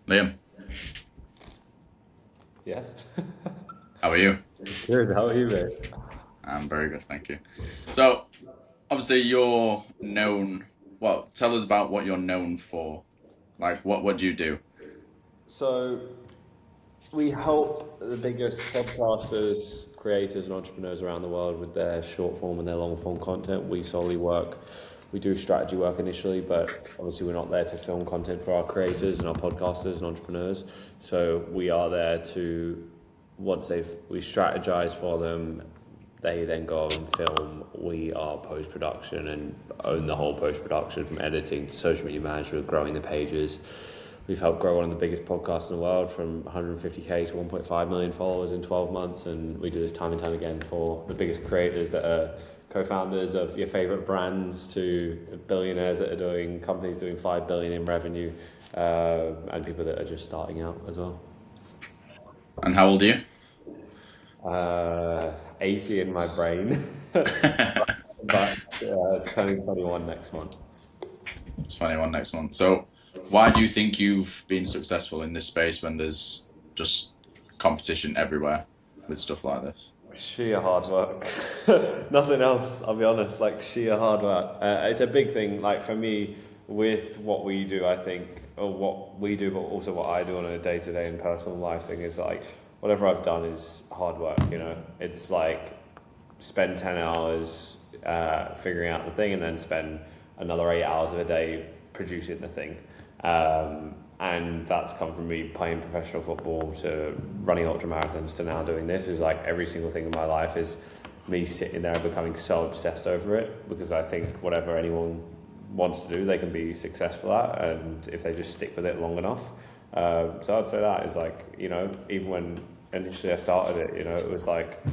Liam, Yes. how are you? Good. How are you, mate? I'm very good, thank you. So, obviously, you're known. Well, tell us about what you're known for. Like, what do you do? So we help the biggest podcasters, creators, and entrepreneurs around the world with their short form and their long form content. We solely work. We do strategy work initially, but obviously we're not there to film content for our creators and our podcasters and entrepreneurs. So we are there to once we strategize for them, they then go and film. We are post production and own the whole post production from editing to social media management, growing the pages. We've helped grow one of the biggest podcasts in the world from 150k to 1.5 million followers in 12 months, and we do this time and time again for the biggest creators that are co-founders of your favorite brands to billionaires that are doing companies doing 5 billion in revenue, and people that are just starting out as well. And how old are you? 80 in my brain, but turning 21 next month. 21 next month. So, why do you think you've been successful in this space when there's just competition everywhere with stuff like this? Sheer hard work. Nothing else, I'll be honest, like sheer hard work. It's a big thing, like for me, with what we do, I think, or what we do, but also what I do on a day-to-day and personal life thing is like, whatever I've done is hard work, you know? It's like, spend 10 hours figuring out the thing and then spend another 8 hours of a day producing the thing. And that's come from me playing professional football to running ultra marathons to now doing this. Is like every single thing in my life is me sitting there becoming so obsessed over it, because I think whatever anyone wants to do, they can be successful at, and if they just stick with it long enough. So I'd say that is like, you know, even when initially I started it, you know, it was like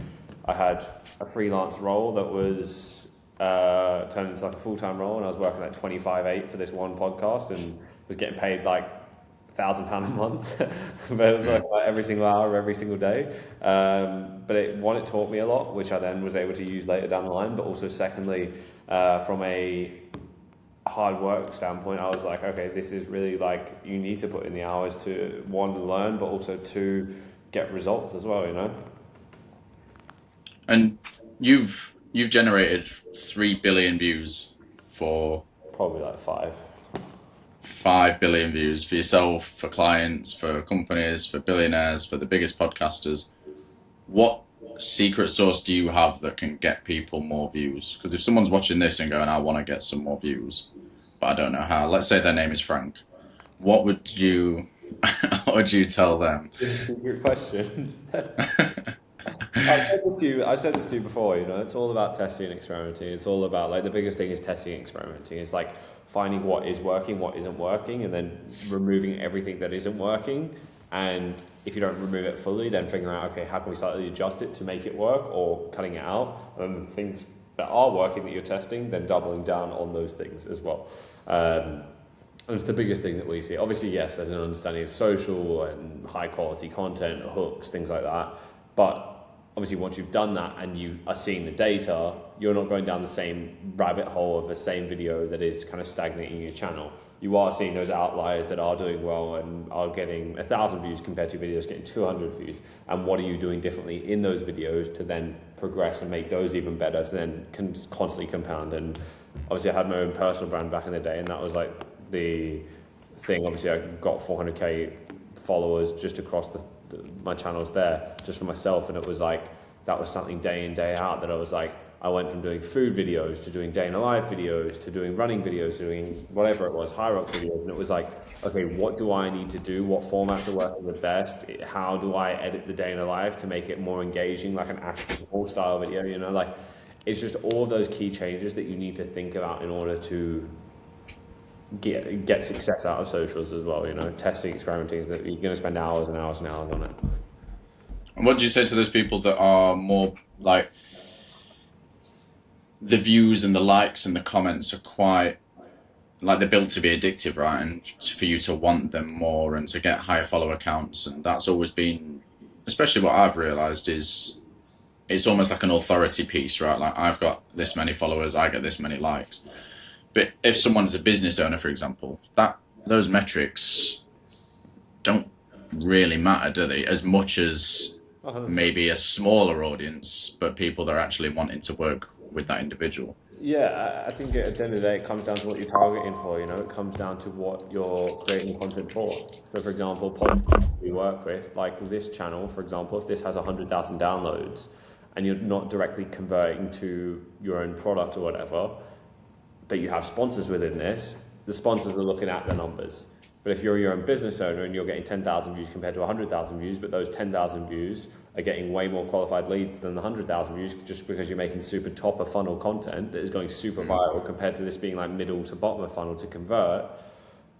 I had a freelance role that was turned into like a full-time role, and I was working at 25/8 for this one podcast and was getting paid like £1,000 a month, but it was like every single hour of every single day. But it taught me a lot, which I then was able to use later down the line. But also, secondly, from a hard work standpoint, I was like, okay, this is really like you need to put in the hours to one, learn, but also to get results as well. You know. And you've generated 3 billion views for Probably like five. 5 billion views for yourself, for clients, for companies, for billionaires, for the biggest podcasters. What secret sauce do you have that can get people more views? Because if someone's watching this and going, I want to get some more views, but I don't know how. Let's say their name is Frank. What would you what would you tell them? Good question. I've said this to you before, you know, it's all about testing and experimenting. It's all about, like, the biggest thing is testing and experimenting. It's like finding what is working, what isn't working, and then removing everything that isn't working. And if you don't remove it fully, then figuring out, okay, how can we slightly adjust it to make it work, or cutting it out. And things that are working that you're testing, then doubling down on those things as well. And it's the biggest thing that we see. Obviously, yes, there's an understanding of social and high quality content, hooks, things like that. But obviously, once you've done that and you are seeing the data, you're not going down the same rabbit hole of the same video that is kind of stagnating your channel. You are seeing those outliers that are doing well and are getting 1,000 views compared to videos getting 200 views. And what are you doing differently in those videos to then progress and make those even better, so then can constantly compound? And obviously, I had my own personal brand back in the day, and that was like the thing. Obviously, I got 400k followers just across my channels there, just for myself, and it was like that was something day in, day out, that I was like, I went from doing food videos to doing day in a life videos to doing running videos to doing whatever it was, high rock videos, and it was like, okay, what do I need to do? What formats are working the best? How do I edit the day in a life to make it more engaging, like an actual style video? You know, like, it's just all of those key changes that you need to think about in order to get success out of socials as well. You know, testing, experimenting, that you're going to spend hours and hours and hours on it. And what do you say to those people that are more like, the views and the likes and the comments are quite like they're built to be addictive, right? And for you to want them more and to get higher follower counts, and that's always been, especially what I've realized is, it's almost like an authority piece, right? Like, I've got this many followers, I get this many likes. But if someone's a business owner, for example, that those metrics don't really matter, do they? As much as 100%. maybe a smaller audience, but people that are actually wanting to work with that individual. Yeah, I think at the end of the day, it comes down to what you're targeting for. You know, it comes down to what you're creating content for. So, for example, podcasts we work with, like this channel, for example, if this has 100,000 downloads, and you're not directly converting to your own product or whatever, but you have sponsors within this, the sponsors are looking at the numbers. But if you're your own business owner and you're getting 10,000 views compared to 100,000 views, but those 10,000 views are getting way more qualified leads than the 100,000 views just because you're making super top of funnel content that is going super viral compared to this being like middle to bottom of funnel to convert,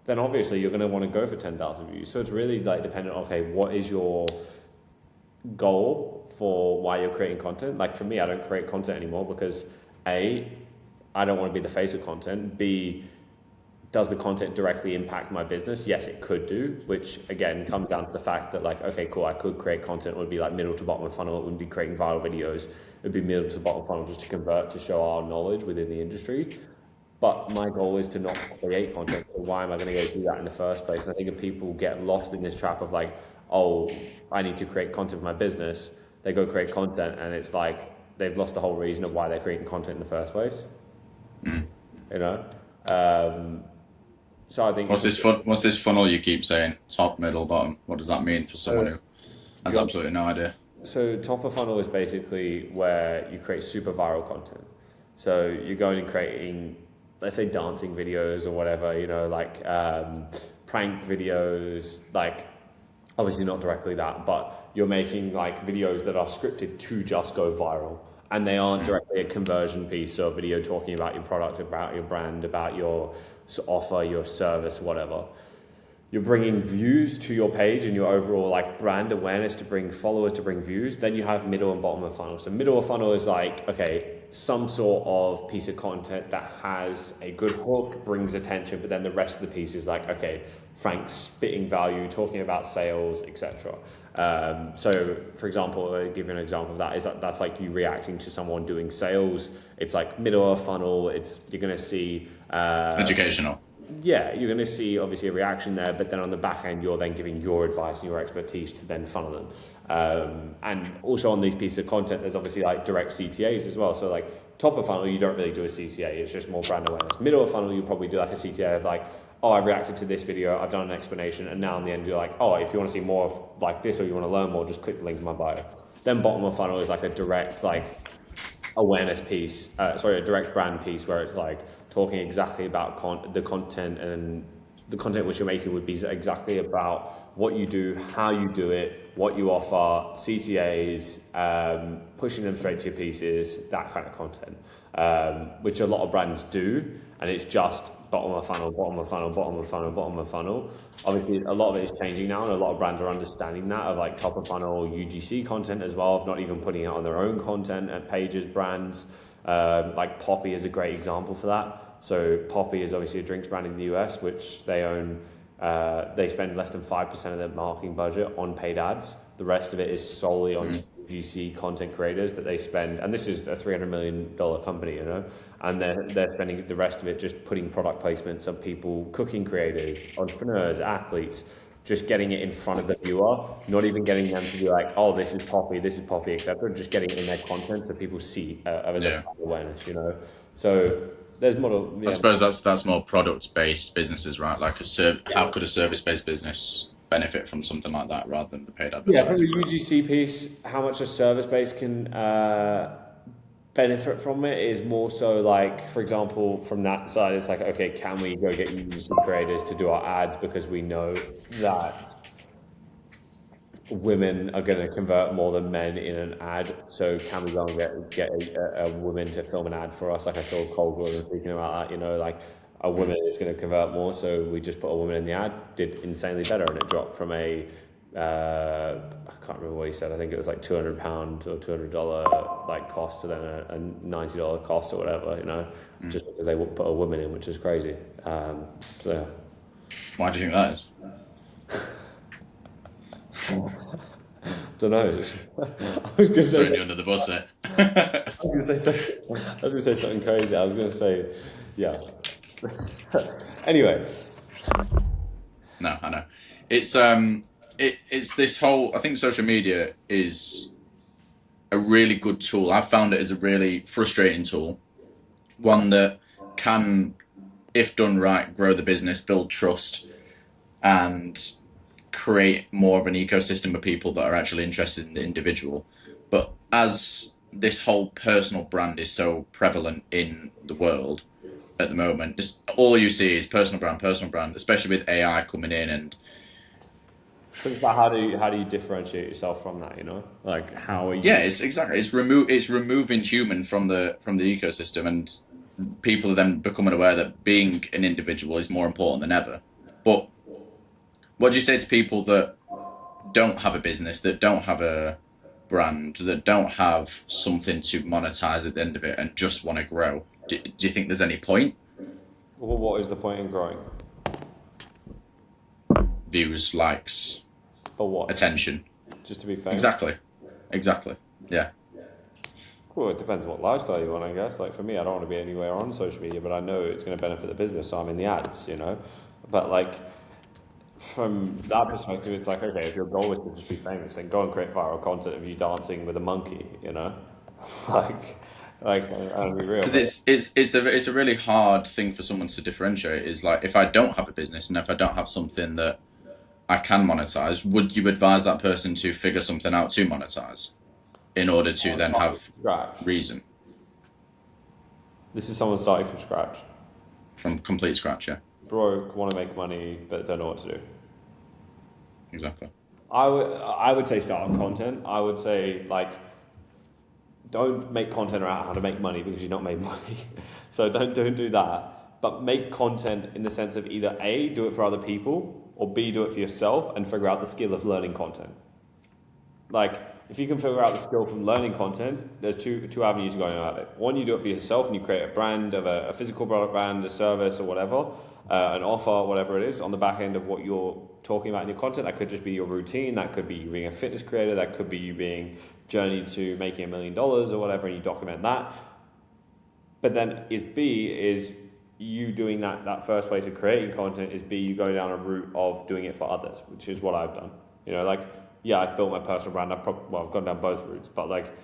then obviously you're going to want to go for 10,000 views. So it's really like dependent on, okay, what is your goal for why you're creating content? Like for me, I don't create content anymore because A, I don't want to be the face of content. B, does the content directly impact my business? Yes, it could do, which again comes down to the fact that like, okay, cool, I could create content. It would be like middle to bottom of funnel. It wouldn't be creating viral videos. It would be middle to bottom funnel just to convert, to show our knowledge within the industry. But my goal is to not create content. So why am I going to go do that in the first place? And I think if people get lost in this trap of like, oh, I need to create content for my business, they go create content and it's like they've lost the whole reason of why they're creating content in the first place. You know? So I think What's this funnel you keep saying? Top, middle, bottom. What does that mean for someone who has absolutely no idea? So top of funnel is basically where you create super viral content. So you're going and creating, let's say, dancing videos or whatever, you know, like prank videos, like obviously not directly that, but you're making like videos that are scripted to just go viral. And they aren't directly a conversion piece or a video talking about your product, about your brand, about your offer, your service, whatever. You're bringing views to your page and your overall like brand awareness to bring followers, to bring views. Then you have middle and bottom of funnel. So middle of funnel is like, okay, some sort of piece of content that has a good hook, brings attention, but then the rest of the piece is like, okay, Frank spitting value, talking about sales, etc. So, for example, I'll give you an example of that. That's like you reacting to someone doing sales. It's like middle of funnel. You're going to see Educational. Yeah, you're going to see obviously a reaction there, but then on the back end, you're then giving your advice and your expertise to then funnel them. And also on these pieces of content, there's obviously like direct CTAs as well. So like top of funnel, you don't really do a CTA. It's just more brand awareness. Middle of funnel, you probably do like a CTA of like, oh, I reacted to this video, I've done an explanation, and now in the end, you're like, oh, if you want to see more of like this or you want to learn more, just click the link in my bio. Then bottom of funnel is like a direct like awareness piece, a direct brand piece where it's like talking exactly about the content, and the content which you're making would be exactly about what you do, how you do it, what you offer, CTAs, pushing them straight to your pieces, that kind of content, which a lot of brands do, and it's just bottom of funnel, bottom of funnel, bottom of funnel, bottom of funnel. Obviously, a lot of it is changing now, and a lot of brands are understanding that of like top of funnel UGC content as well, of not even putting it on their own content and pages, brands. Like Poppy is a great example for that. So Poppy is obviously a drinks brand in the US, which they own. They spend less than 5% of their marketing budget on paid ads. The rest of it is solely on UGC content creators that they spend, and this is a $300 million company, you know, and they're spending the rest of it just putting product placements of people, cooking creators, entrepreneurs, athletes, just getting it in front of the viewer, not even getting them to be like, oh, this is Poppy, etc. Just getting it in their content so people see awareness, you know. So there's model. I suppose that's more product-based businesses, right? Like how could a service-based business benefit from something like that rather than the paid advertising? Yeah, from the UGC piece, how much a service-based can benefit from it is more so like, for example, from that side, it's like, okay, can we go get UGC creators to do our ads because we know that women are going to convert more than men in an ad. So can we go and get a woman to film an ad for us? Like I saw Cold Water speaking about that, you know, like a woman is going to convert more. So we just put a woman in the ad, did insanely better, and it dropped from I can't remember what he said. I think it was like £200 or $200 like cost to then a $90 cost or whatever, you know, just because they put a woman in, which is crazy. So why do you think that is? Don't know. I was going to say throwing you under the bus there. I was going to say something crazy. I was going to say, yeah. Anyway. No, I know. It's this whole. I think social media is a really good tool. I've found it as a really frustrating tool, one that can, if done right, grow the business, build trust, and create more of an ecosystem of people that are actually interested in the individual. But as this whole personal brand is so prevalent in the world at the moment, just all you see is personal brand, especially with AI coming in. And So it's about how do you differentiate yourself from that? You know, like how are yeah, you? it's removing human from the ecosystem, and people are then becoming aware that being an individual is more important than ever. But what do you say to people that don't have a business, that don't have a brand, that don't have something to monetize at the end of it, and just want to grow? Do you think there's any point? Well, what is the point in growing? Views, likes, For what? attention. Just to be famous? Exactly. Exactly. Yeah. Well, it depends what lifestyle you want, I guess. Like for me, I don't want to be anywhere on social media, but I know it's going to benefit the business, so I'm in the ads, you know. But like from that perspective, it's like okay, if your goal is to just be famous, then go and create viral content of you dancing with a monkey, you know. like, I'll be real. Because But it's a really hard thing for someone to differentiate. Is like, if I don't have a business and if I don't have something that I can monetize, would you advise that person to figure something out to monetize in order to then starting have from scratch. reason This is someone starting from scratch, from complete scratch? Yeah, broke, want to make money, but don't know what to do. exactly. I would say start on content. I would say like don't make content around how to make money because you're not made money. So don't do that. But make content in the sense of either A, do it for other people, or B, do it for yourself and figure out the skill of learning content. Like if you can figure out the skill from learning content, there's two avenues going about it. One, you do it for yourself and you create a brand of a physical product brand, a service or whatever, an offer, whatever it is, on the back end of what you're talking about in your content. That could just be your routine, that could be you being a fitness creator, that could be you being journey to making $1 million or whatever, and you document that. But then is you doing that first place of creating content is B, you go down a route of doing it for others, which is what I've done. You know, like, yeah, I've built my personal brand. I've gone down both routes, but like,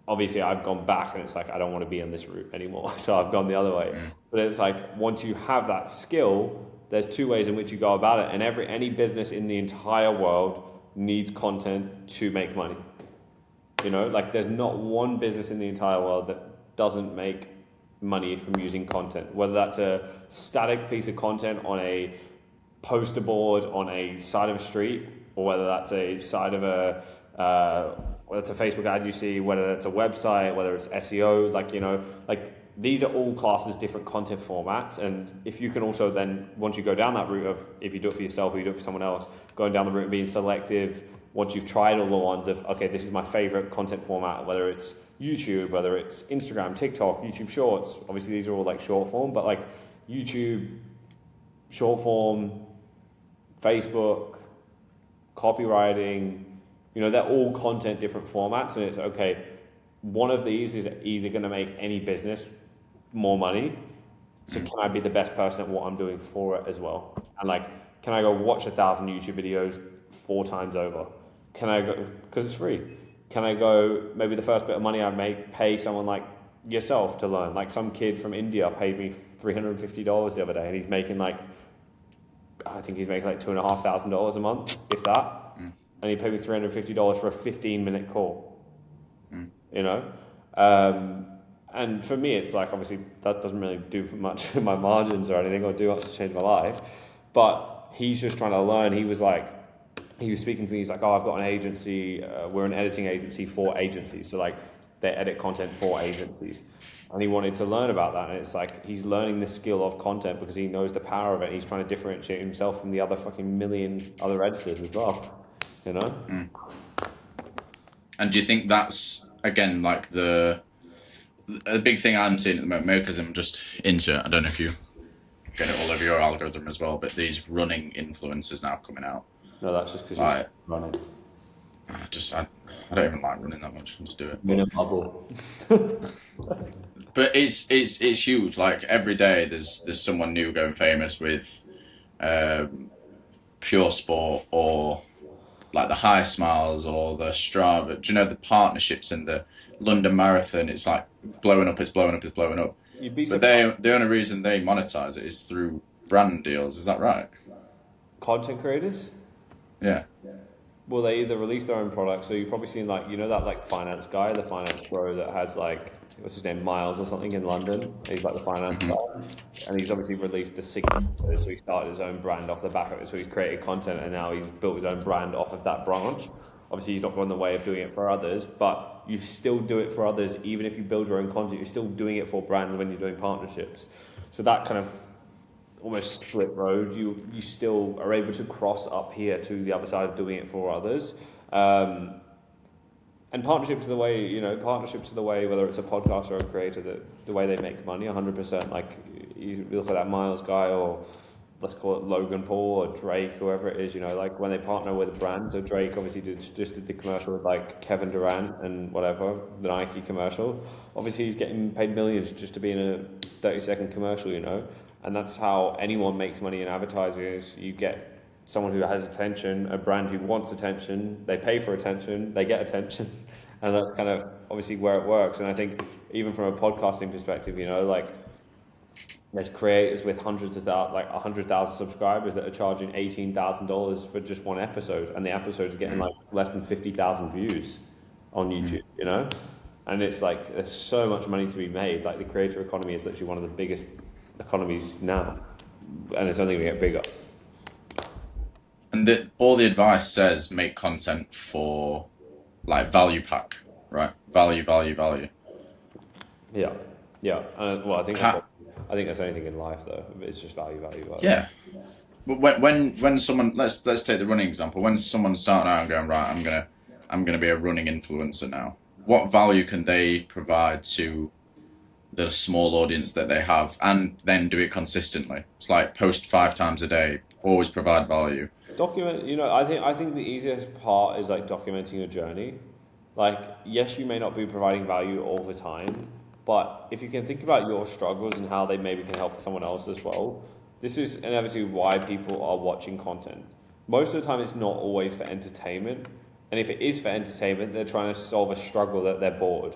obviously I've gone back and it's like, I don't want to be on this route anymore. So I've gone the other way. But it's like, once you have that skill, there's two ways in which you go about it. And any business in the entire world needs content to make money. You know, like there's not one business in the entire world that doesn't make money from using content, whether that's a static piece of content on a poster board on a side of a street, or whether that's a side of whether it's a Facebook ad you see, whether it's a website, whether it's SEO, like, you know, like these are all classes different content formats. And if you can also then, once you go down that route of if you do it for yourself or you do it for someone else, going down the route of being selective, once you've tried all the ones of, okay, this is my favorite content format, whether it's YouTube, whether it's Instagram, TikTok, YouTube Shorts, obviously these are all like short form, but like YouTube, short form, Facebook, copywriting, you know, they're all content, different formats. And it's okay, one of these is either going to make any business more money. So can I be the best person at what I'm doing for it as well? And like, can I go watch 1,000 YouTube videos 4 times over? Can I go, because it's free. Can I go, maybe the first bit of money I make, pay someone like yourself to learn? Like some kid from India paid me $350 the other day and he's making like, I think he's making like $2,500 a month, if that. And he paid me $350 for a 15-minute call. You know? And for me, it's like, obviously, that doesn't really do much in my margins or anything or do much to change my life. But he's just trying to learn. He was speaking to me, he's like, oh, I've got an agency. We're an editing agency for agencies. So, like, they edit content for agencies. And he wanted to learn about that. And it's like, he's learning the skill of content because he knows the power of it. And he's trying to differentiate himself from the other fucking million other editors as well. You know? And do you think that's, again, like a big thing I'm seeing at the moment, because I'm just into it. I don't know if you get it all over your algorithm as well, but these running influencers now coming out. No, that's just because Like, you're running. I don't even like running that much. I just do it. In a bubble. But it's huge. Like every day, there's someone new going famous with um, Pure Sport or like the High Smiles or the Strava. Do you know the partnerships in the London Marathon? It's like blowing up, it's blowing up, it's blowing up. You'd be But surprised. the only reason they monetize it is through brand deals. Is that right? Content creators. Yeah. Well, they either release their own product, so you've probably seen like that like finance guy, the finance bro that has like what's his name, Miles or something in London. He's like the finance guy, and he's obviously released the signature, so he started his own brand off the back of it. So he's created content, and now he's built his own brand off of that branch. Obviously, he's not gone the way of doing it for others, but you still do it for others, even if you build your own content. You're still doing it for brands when you're doing partnerships. So that kind of almost split road. You still are able to cross up here to the other side of doing it for others. And partnerships are the way, partnerships are the way, whether it's a podcast or a creator, the way they make money, 100%. Like, you look at that Miles guy, or let's call it Logan Paul or Drake, whoever it is, like when they partner with a brand. So Drake obviously just did the commercial with like Kevin Durant and whatever, the Nike commercial. Obviously he's getting paid millions just to be in a 30-second commercial, and that's how anyone makes money in advertising. Is you get someone who has attention, a brand who wants attention, they pay for attention, they get attention, and that's kind of obviously where it works. And I think even from a podcasting perspective, like there's creators with hundreds of thousands, like 100,000 subscribers that are charging $18,000 for just one episode, and the episode is getting like less than 50,000 views on YouTube, and it's like there's so much money to be made. Like the creator economy is literally one of the biggest economies now, and it's only going to get bigger. And all the advice says make content for like value pack, right? Value, value, value. Yeah, yeah. Well, I think that's anything in life though. It's just value, value, value. Yeah. But when someone, let's take the running example. When someone's starting out and going, right, I'm gonna be a running influencer now. What value can they provide to the small audience that they have, and then do it consistently? It's like post 5 times a day, always provide value. Document, I think the easiest part is like documenting your journey. Like, yes, you may not be providing value all the time, but if you can think about your struggles and how they maybe can help someone else as well, this is inevitably why people are watching content. Most of the time, it's not always for entertainment. And if it is for entertainment, they're trying to solve a struggle that they're bored.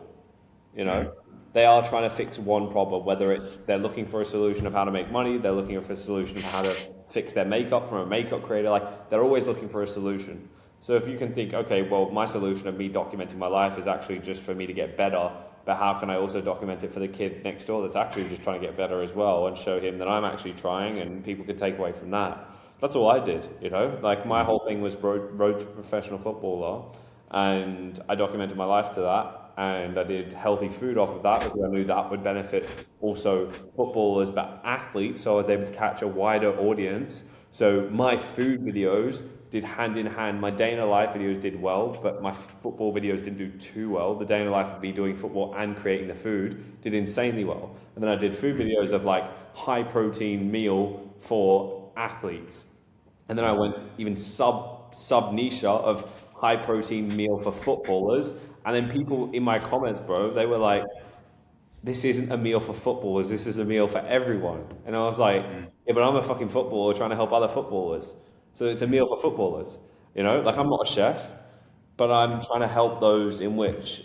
They are trying to fix one problem, whether it's they're looking for a solution of how to make money, they're looking for a solution of how to fix their makeup from a makeup creator. Like, they're always looking for a solution. So if you can think, okay, well, my solution of me documenting my life is actually just for me to get better, but how can I also document it for the kid next door that's actually just trying to get better as well, and show him that I'm actually trying, and people could take away from that. That's all I did, Like, my whole thing was road to professional footballer, and I documented my life to that. And I did healthy food off of that because I knew that would benefit also footballers, but athletes. So I was able to catch a wider audience. So my food videos did hand in hand. My day in a life videos did well, but my football videos didn't do too well. The day in a life of me doing football and creating the food did insanely well. And then I did food videos of like high protein meal for athletes. And then I went even sub niche of high protein meal for footballers. And then people in my comments, bro, they were like, this isn't a meal for footballers, this is a meal for everyone. And I was like, yeah, but I'm a fucking footballer trying to help other footballers. So it's a meal for footballers. Like, I'm not a chef, but I'm trying to help those in which,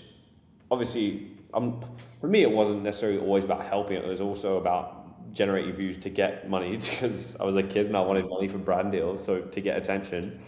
obviously, for me, it wasn't necessarily always about helping. It was also about generating views to get money, because I was a kid and I wanted money for brand deals, so to get attention.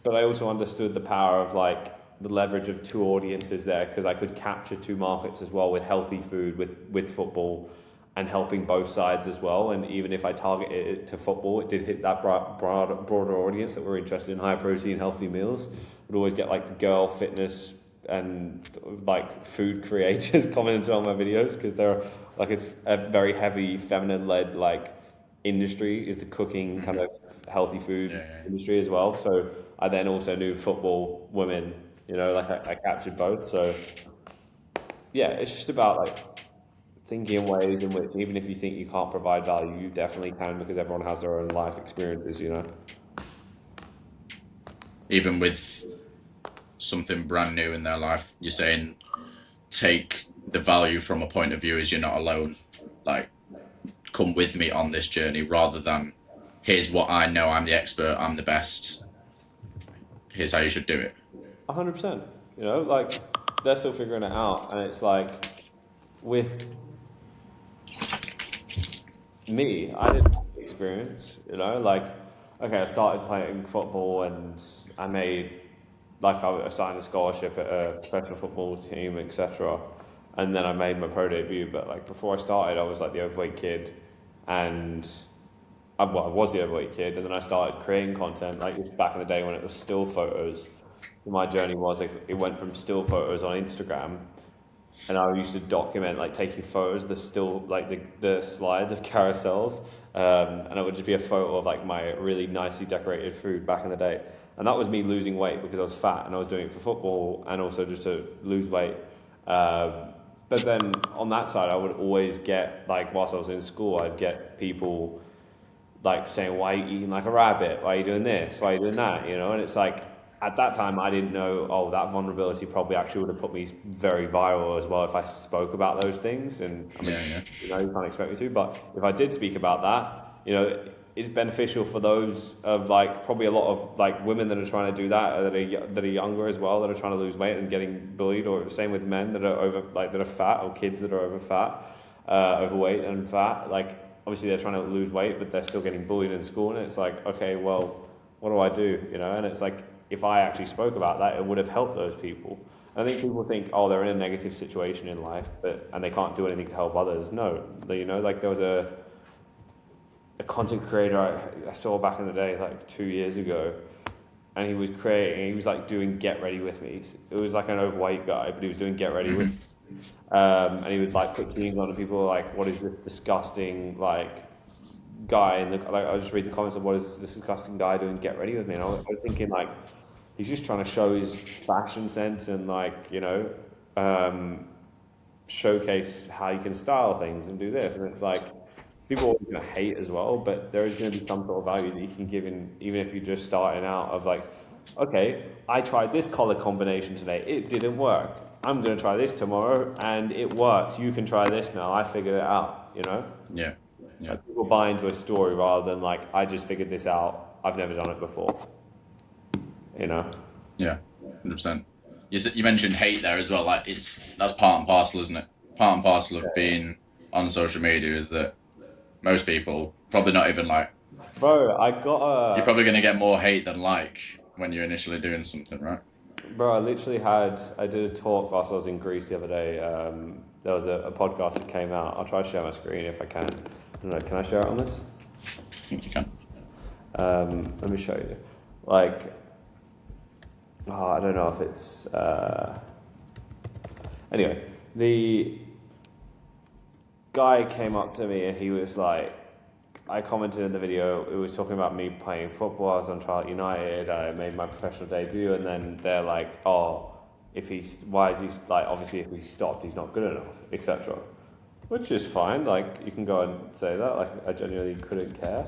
But I also understood the power of like, the leverage of 2 audiences there, because I could capture 2 markets as well with healthy food, with football, and helping both sides as well. And even if I targeted it to football, it did hit that broader audience that were interested in high protein, healthy meals. Would always get like the girl fitness and like food creators commenting on my videos, because they're like, it's a very heavy feminine led like industry, is the cooking kind of healthy food industry as well. So I then also knew football women. Like I captured both. So yeah, it's just about like thinking in ways in which even if you think you can't provide value, you definitely can, because everyone has their own life experiences, Even with something brand new in their life, you're saying take the value from a point of view as you're not alone. Like, come with me on this journey, rather than here's what I know, I'm the expert, I'm the best, here's how you should do it. 100%. You know, like they're still figuring it out, and it's like with me, I didn't have the experience. You know, like okay, I started playing football, and I made like I signed a scholarship at a professional football team, etc. And then I made my pro debut. But like before I started, I was like the overweight kid, and I was the overweight kid, and then I started creating content. Like it's back in the day when it was still photos. My journey was like, it went from still photos on Instagram, and I used to document like taking photos, the still like the slides of carousels, and it would just be a photo of like my really nicely decorated food back in the day, and that was me losing weight because I was fat and I was doing it for football and also just to lose weight. But then on that side, I would always get like whilst I was in school, I'd get people like saying, "Why are you eating like a rabbit? Why are you doing this? Why are you doing that?" You know, and it's like at that time I didn't know. Oh, that vulnerability probably actually would have put me very viral as well if I spoke about those things. And I mean, you know, you can't expect me to, but if I did speak about that, you know, it's beneficial for those of like probably a lot of like women that are trying to do that are younger as well, that are trying to lose weight and getting bullied, or same with men that are that are fat, or kids that are overweight and fat. Like obviously they're trying to lose weight, but they're still getting bullied in school, and it's like, okay, well, what do I do? You know, and it's like if I actually spoke about that, it would have helped those people. I think people think, oh, they're in a negative situation in life, and they can't do anything to help others. No, you know, like there was a content creator I saw back in the day, like 2 years ago, and he was like doing Get Ready With Me. It was like an overweight guy, but he was doing Get Ready With Me. And he would like put things on, and people were like, what is this disgusting like guy? And like I just read the comments of, what is this disgusting guy doing Get Ready With Me? And I was thinking like, he's just trying to show his fashion sense and like, you know, showcase how you can style things and do this. And it's like, people are going to hate as well, but there is going to be some sort of value that you can give in, even if you're just starting out, of like, okay, I tried this color combination today, it didn't work. I'm going to try this tomorrow and it works. You can try this now. I figured it out, you know? Yeah. Like people buy into a story rather than like, I just figured this out. I've never done it before, you know? Yeah, 100%. You mentioned hate there as well. Like that's part and parcel, isn't it? Part and parcel of being on social media is that most people probably not even like. Bro, You're probably going to get more hate than like when you're initially doing something, right? Bro, I did a talk whilst I was in Greece the other day. There was a podcast that came out. I'll try to share my screen if I can. I don't know, can I share it on this? I think you can. Let me show you. Like, I don't know if it's... Anyway, the guy came up to me and he was like, I commented in the video, it was talking about me playing football. I was on trial at United, I made my professional debut, and then they're like, oh, why is he, like, obviously if he stopped, he's not good enough, etc. Which is fine, like, you can go and say that, like, I genuinely couldn't care.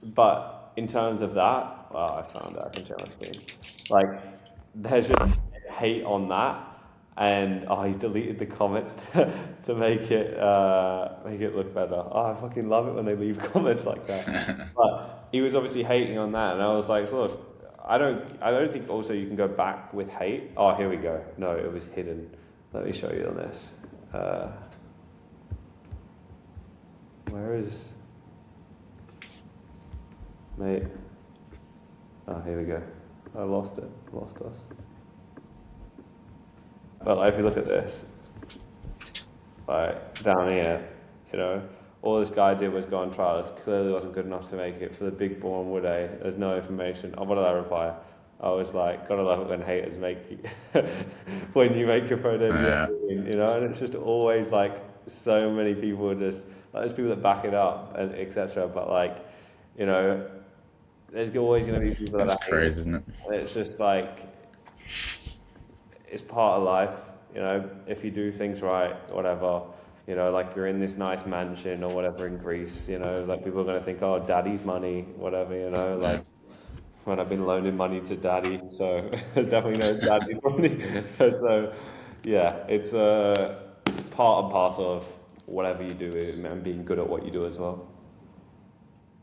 But in terms of that, I found it, I can share my screen. Like, there's just hate on that. And he's deleted the comments to make it look better. I fucking love it when they leave comments like that. But he was obviously hating on that, and I was like, look, I don't think also you can go back with hate. Oh, here we go. No, it was hidden. Let me show you on this. Where is mate? Oh, here we go. I lost it. Lost us. Well, if you look at this, like down here, you know, all this guy did was go on trial. This clearly wasn't good enough to make it for the big born would I? There's no information. Oh, what did I reply? I was like, gotta love it when haters make you, when you make your pro debut, you know, and it's just always like so many people just, like there's people that back it up and etc. But like, you know, there's always going to be people that That's crazy, isn't it? And it's just like, it's part of life, you know, if you do things right, whatever, you know, like you're in this nice mansion or whatever in Greece, you know, like people are going to think, oh, daddy's money, whatever, you know, like when I've been loaning money to daddy, so there's definitely no daddy's money. So yeah, it's part and parcel of whatever you do and being good at what you do as well.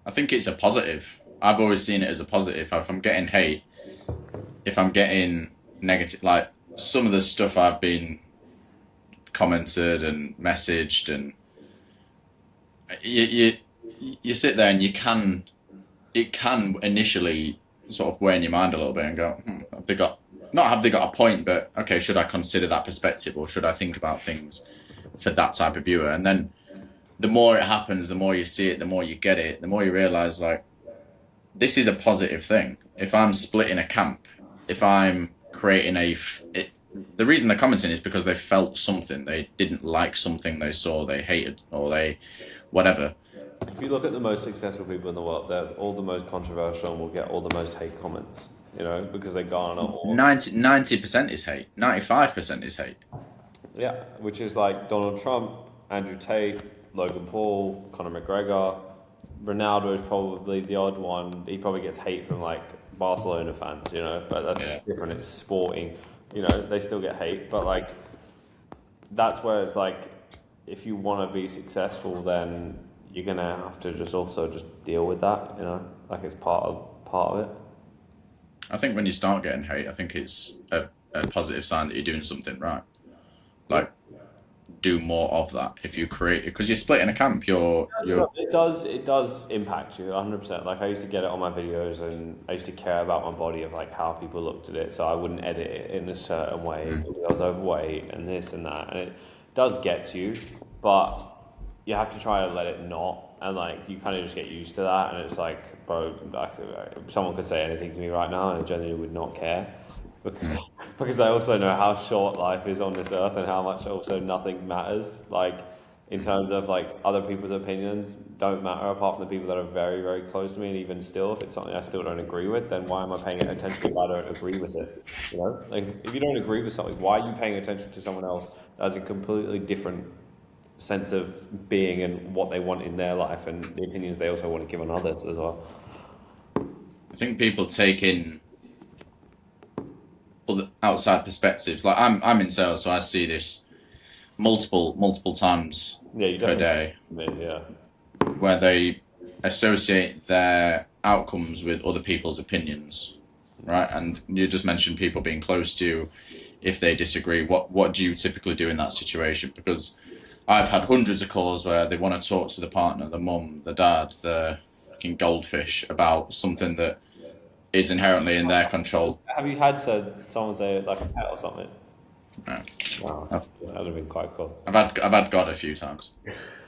I think it's a positive. I've always seen it as a positive. If I'm getting hate, if I'm getting negative, like some of the stuff I've been commented and messaged, and you you sit there and it can initially sort of weigh in your mind a little bit and go, have they got, not have they got a point, but okay, should I consider that perspective, or should I think about things for that type of viewer? And then the more it happens, the more you see it, the more you get it, the more you realize, like, this is a positive thing. If I'm splitting a camp, if I'm creating the reason they're commenting is because they felt something, they didn't like something they saw, they hated, or they whatever. If you look at the most successful people in the world, they're all the most controversial and will get all the most hate comments, you know, because they garner all... 90% is hate. 95% is hate. Yeah, which is like Donald Trump, Andrew Tate, Logan Paul, Conor McGregor. Ronaldo is probably the odd one. He probably gets hate from like Barcelona fans, you know, but that's different. It's sporting, you know, they still get hate, but like that's where it's like, if you want to be successful, then you're gonna have to just deal with that, you know, like it's part of it. I think when you start getting hate, I think it's a positive sign that you're doing something right. Like, do more of that. If you create, because you're splitting a camp, it does impact you 100%. Like I used to get it on my videos, and I used to care about my body, of like how people looked at it, so I wouldn't edit it in a certain way because I was overweight and this and that, and it does get you, but you have to try to let it not, and like you kind of just get used to that, and it's like, bro, like, someone could say anything to me right now and I genuinely would not care, because I also know how short life is on this earth and how much also nothing matters, like in terms of like other people's opinions don't matter apart from the people that are very, very close to me. And even still, if it's something I still don't agree with, then why am I paying attention if I don't agree with it? You know, like if you don't agree with something, why are you paying attention to someone else that has a completely different sense of being and what they want in their life and the opinions they also want to give on others as well? I think people take in other outside perspectives. Like I'm in sales, so I see this multiple times per day, where they associate their outcomes with other people's opinions, right? And you just mentioned people being close to you. If they disagree, what do you typically do in that situation? Because I've had hundreds of calls where they want to talk to the partner, the mum, the dad, the fucking goldfish about something that is inherently in their control. Have you had someone say like a pet or something? No. Oh, that would have been quite cool. I've had God a few times.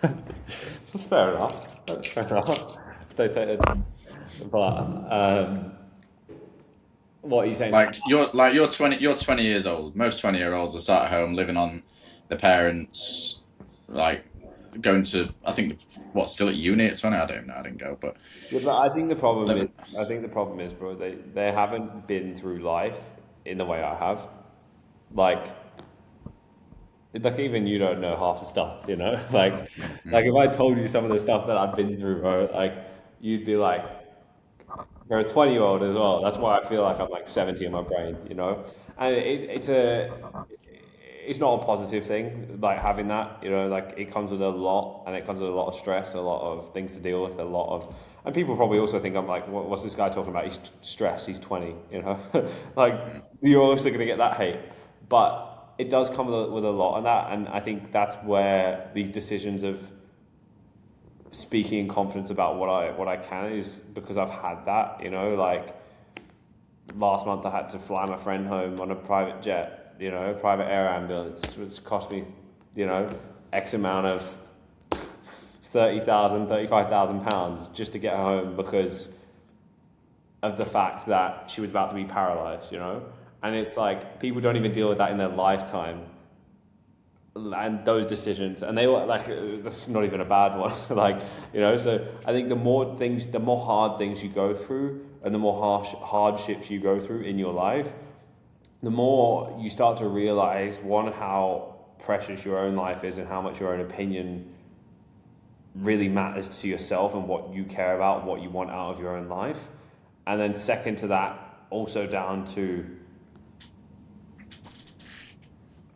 That's fair enough. That's fair enough. They take it, but what are you saying? You're 20 years old. Most 20-year-olds are sat at home living on their parents, like going to, I think, still at uni at 20. I don't know. I didn't go, but yeah, but I think the problem is, bro, they haven't been through life in the way I have. Like even you don't know half the stuff, you know. Like if I told you some of the stuff that I've been through, bro, like you'd be like, you're a 20-year-old as well. That's why I feel like I'm like 70 in my brain, you know. And it's not a positive thing, like having that, you know. Like it comes with a lot, and it comes with a lot of stress, a lot of things to deal with, and people probably also think I'm like, what's this guy talking about? He's stressed. He's 20, you know. Like you're also going to get that hate, but it does come with a lot of that, and I think that's where these decisions of speaking in confidence about what I can is because I've had that, you know. Like last month I had to fly my friend home on a private jet, you know, private air ambulance, which cost me, you know, X amount of 30,000, 35,000 pounds just to get her home because of the fact that she was about to be paralyzed, you know. And it's like people don't even deal with that in their lifetime, and those decisions, and they were like, that's not even a bad one. Like, you know. So I think the more hard things you go through, and the more hardships you go through in your life, the more you start to realize, one, how precious your own life is and how much your own opinion really matters to yourself and what you care about, what you want out of your own life. And then second to that, also down to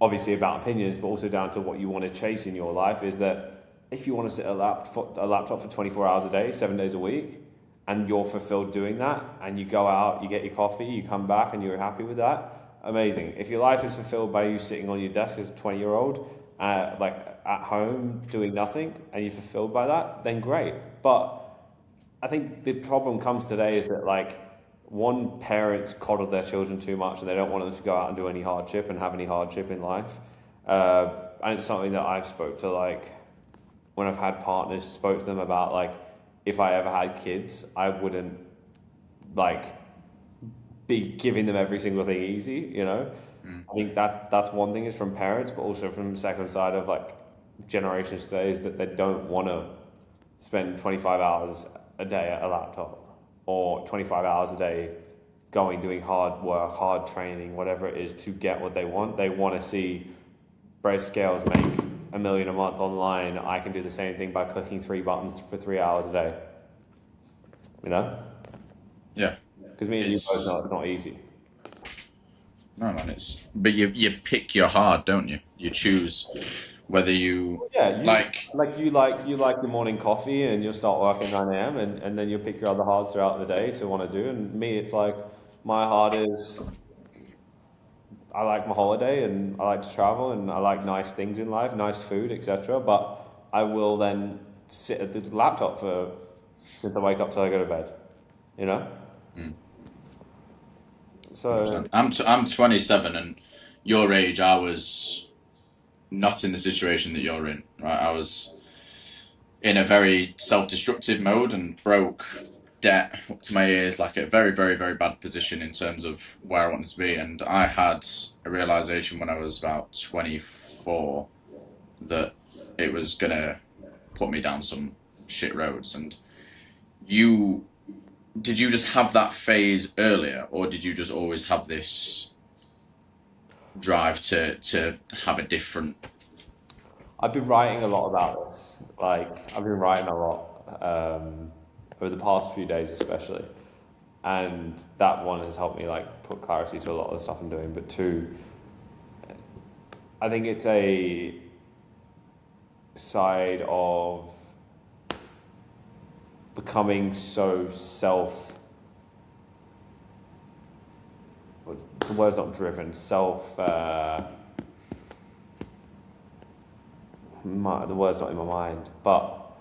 obviously about opinions, but also down to what you want to chase in your life, is that if you want to sit at a laptop for 24 hours a day, 7 days a week, and you're fulfilled doing that, and you go out, you get your coffee, you come back, and you're happy with that, amazing. If your life is fulfilled by you sitting on your desk as a 20-year-old, like at home doing nothing, and you're fulfilled by that, then great. But I think the problem comes today is that like one, parents coddle their children too much, and they don't want them to go out and do any hardship and have any hardship in life. And it's something that I've spoke to, like when I've had partners, spoke to them about, like if I ever had kids, I wouldn't like be giving them every single thing easy, you know. I think that's one thing is from parents, but also from the second side of like generations today is that they don't want to spend 25 hours a day at a laptop or 25 hours a day doing hard work, hard training, whatever it is to get what they want. They want to see Brad Scales make $1 million a month online. I can do the same thing by clicking 3 buttons for 3 hours a day. You know? Yeah. Because me and you both not easy. No, man, but you pick your hard, don't you? You choose whether you you like your morning coffee and you'll start work at 9 a.m. and then you'll pick your other hards throughout the day to want to do. And me, it's like my hard is I like my holiday and I like to travel and I like nice things in life, nice food, etc. But I will then sit at the laptop since I wake up till I go to bed, you know? So I'm 27, and your age, I was not in the situation that you're in. Right, I was in a very self-destructive mode and broke, debt up to my ears, like a very, very, very bad position in terms of where I wanted to be. And I had a realization when I was about 24 that it was gonna put me down some shit roads. And did you just have that phase earlier, or did you just always have this drive to have a different? I've been writing a lot about this. Like I've been writing a lot over the past few days, especially, and that one has helped me like put clarity to a lot of the stuff I'm doing. But two, I think it's a side of becoming so the word's not driven, the word's not in my mind, but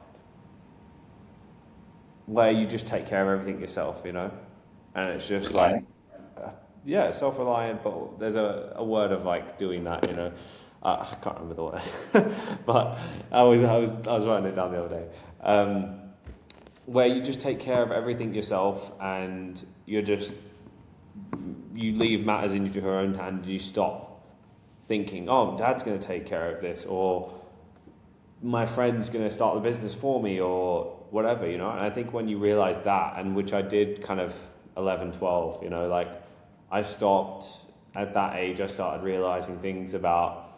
where you just take care of everything yourself, you know? And it's just like, self-reliant, but there's a word of like doing that, you know? I can't remember the word, but I was writing it down the other day. Where you just take care of everything yourself and you leave matters into your own hand. You stop thinking, oh, dad's going to take care of this, or my friend's going to start the business for me, or whatever, you know. And I think when you realize that, and which I did kind of 11, 12, you know, like I stopped at that age, I started realizing things about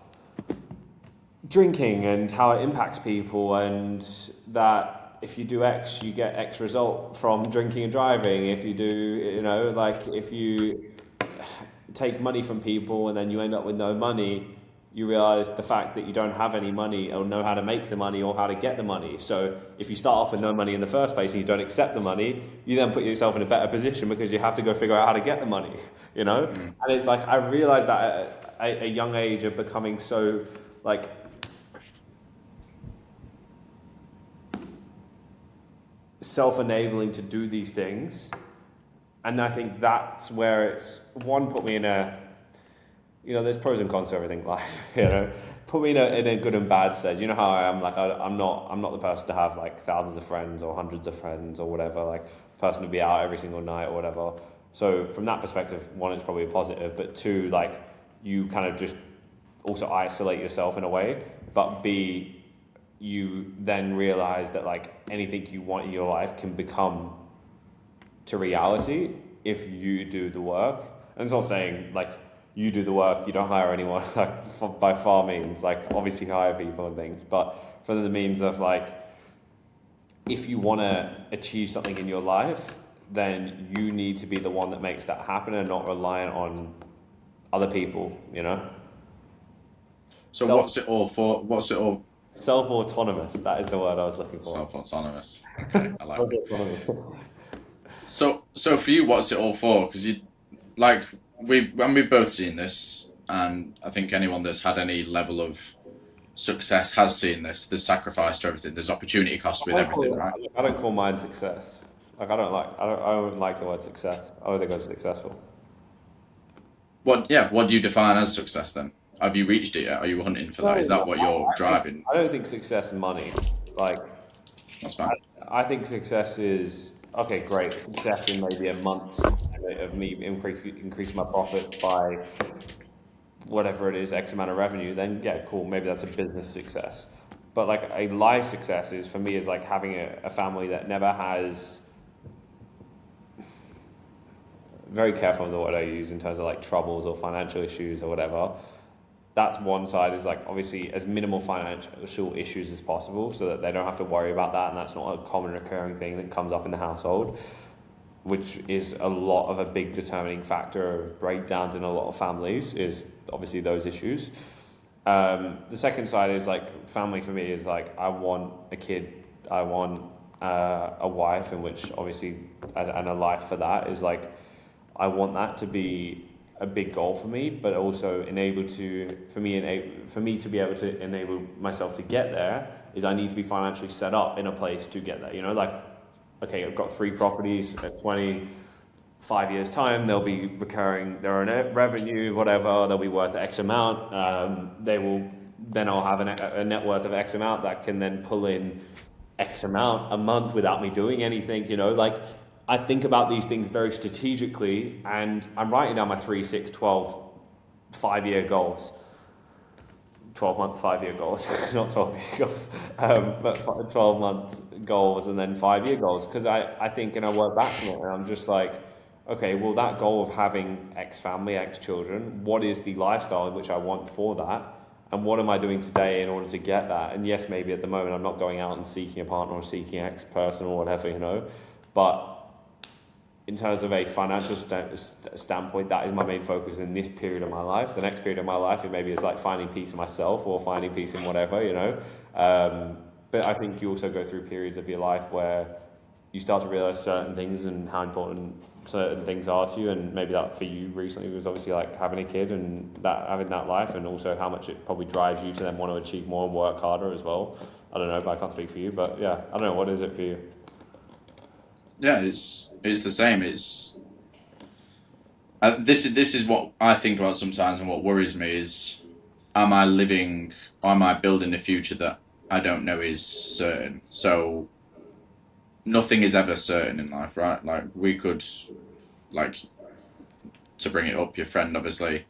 drinking and how it impacts people, and that if you do X, you get X result from drinking and driving. If you do, you know, like if you take money from people and then you end up with no money, you realize the fact that you don't have any money or know how to make the money or how to get the money. So if you start off with no money in the first place and you don't accept the money, you then put yourself in a better position because you have to go figure out how to get the money, you know? And it's like, I realized that at a young age of becoming so like, self-enabling to do these things. And I think that's where it's put me in a, you know, there's pros and cons to everything in life, you know, put me in a good and bad stage. You know how I am, like I'm not the person to have like thousands of friends or hundreds of friends or whatever, like person to be out every single night or whatever. So from that perspective, one, it's probably a positive, but two, like you kind of just also isolate yourself in a way, but B, you then realize that like anything you want in your life can become to reality if you do the work. And it's not saying like you do the work, you don't hire anyone, like by far means, like obviously hire people and things, but for the means of like, if you want to achieve something in your life, then you need to be the one that makes that happen and not reliant on other people, you know? So what's it all Self-autonomous. That is the word I was looking for. Self-autonomous. Okay, I like it. Self-autonomous. So for you, what's it all for? Because you, like, we've both seen this, and I think anyone that's had any level of success has seen this. There's sacrifice to everything. There's opportunity cost with everything, right? I don't call mine success. Like I don't like the word success. I don't think I'm successful. What do you define as success then? Have you reached it yet? Are you hunting for that? Is that No, what you're driving? I don't think success is money. Like That's fine. I think success is okay. Great success in maybe a month of me increase my profit by whatever it is, X amount of revenue. Then yeah, cool. Maybe that's a business success. But like a life success is for me is like having a family that never has. Very careful with what I use in terms of like troubles or financial issues or whatever. That's one side is like obviously as minimal financial issues as possible so that they don't have to worry about that and that's not a common recurring thing that comes up in the household, which is a lot of a big determining factor of breakdowns in a lot of families is obviously those issues. The second side is like family for me is like I want a kid, I want a wife in which obviously and a life for that is like I want that to be a big goal for me, but also for me to be able to enable myself to get there is I need to be financially set up in a place to get there. You know, like, okay, I've got 3 properties at 25 years time, they'll be recurring, they're a revenue, whatever, they'll be worth X amount. Then I'll have a net worth of X amount that can then pull in X amount a month without me doing anything, you know, like, I think about these things very strategically and I'm writing down my 3, 6, 12, 5-year goals. 12-month, 5-year goals, not 12-year goals, but 12-month goals and then 5-year goals. Because I think and I work back from it and I'm just like, okay, well that goal of having X family, X children, what is the lifestyle in which I want for that? And what am I doing today in order to get that? And yes, maybe at the moment I'm not going out and seeking a partner or seeking X person or whatever, you know, but in terms of a financial standpoint, that is my main focus in this period of my life. The next period of my life, it maybe is like finding peace in myself or finding peace in whatever, you know. But I think you also go through periods of your life where you start to realize certain things and how important certain things are to you. And maybe that for you recently was obviously like having a kid and that having that life, and also how much it probably drives you to then want to achieve more and work harder as well. I don't know, but I can't speak for you. But yeah, I don't know. What is it for you? Yeah, it's the same. It's this is what I think about sometimes, and what worries me is, am I living, or am I building a future that I don't know is certain? So nothing is ever certain in life, right? Like we could, like, to bring it up, your friend obviously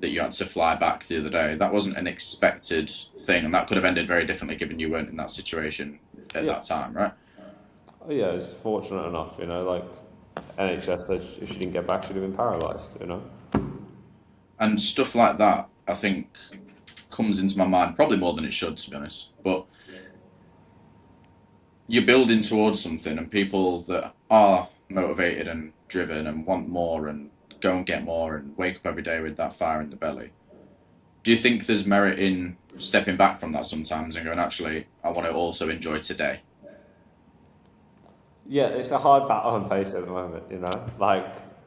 that you had to fly back the other day. That wasn't an expected thing, and that could have ended very differently given you weren't in that situation at that time, right? Yeah, it's fortunate enough, you know, like NHS said if she didn't get back, she'd have been paralysed, you know. And stuff like that, I think, comes into my mind, probably more than it should, to be honest. But you're building towards something, and people that are motivated and driven and want more and go and get more and wake up every day with that fire in the belly. Do you think there's merit in stepping back from that sometimes and going, actually, I want to also enjoy today? Yeah, it's a hard battle on face at the moment, you know. Like,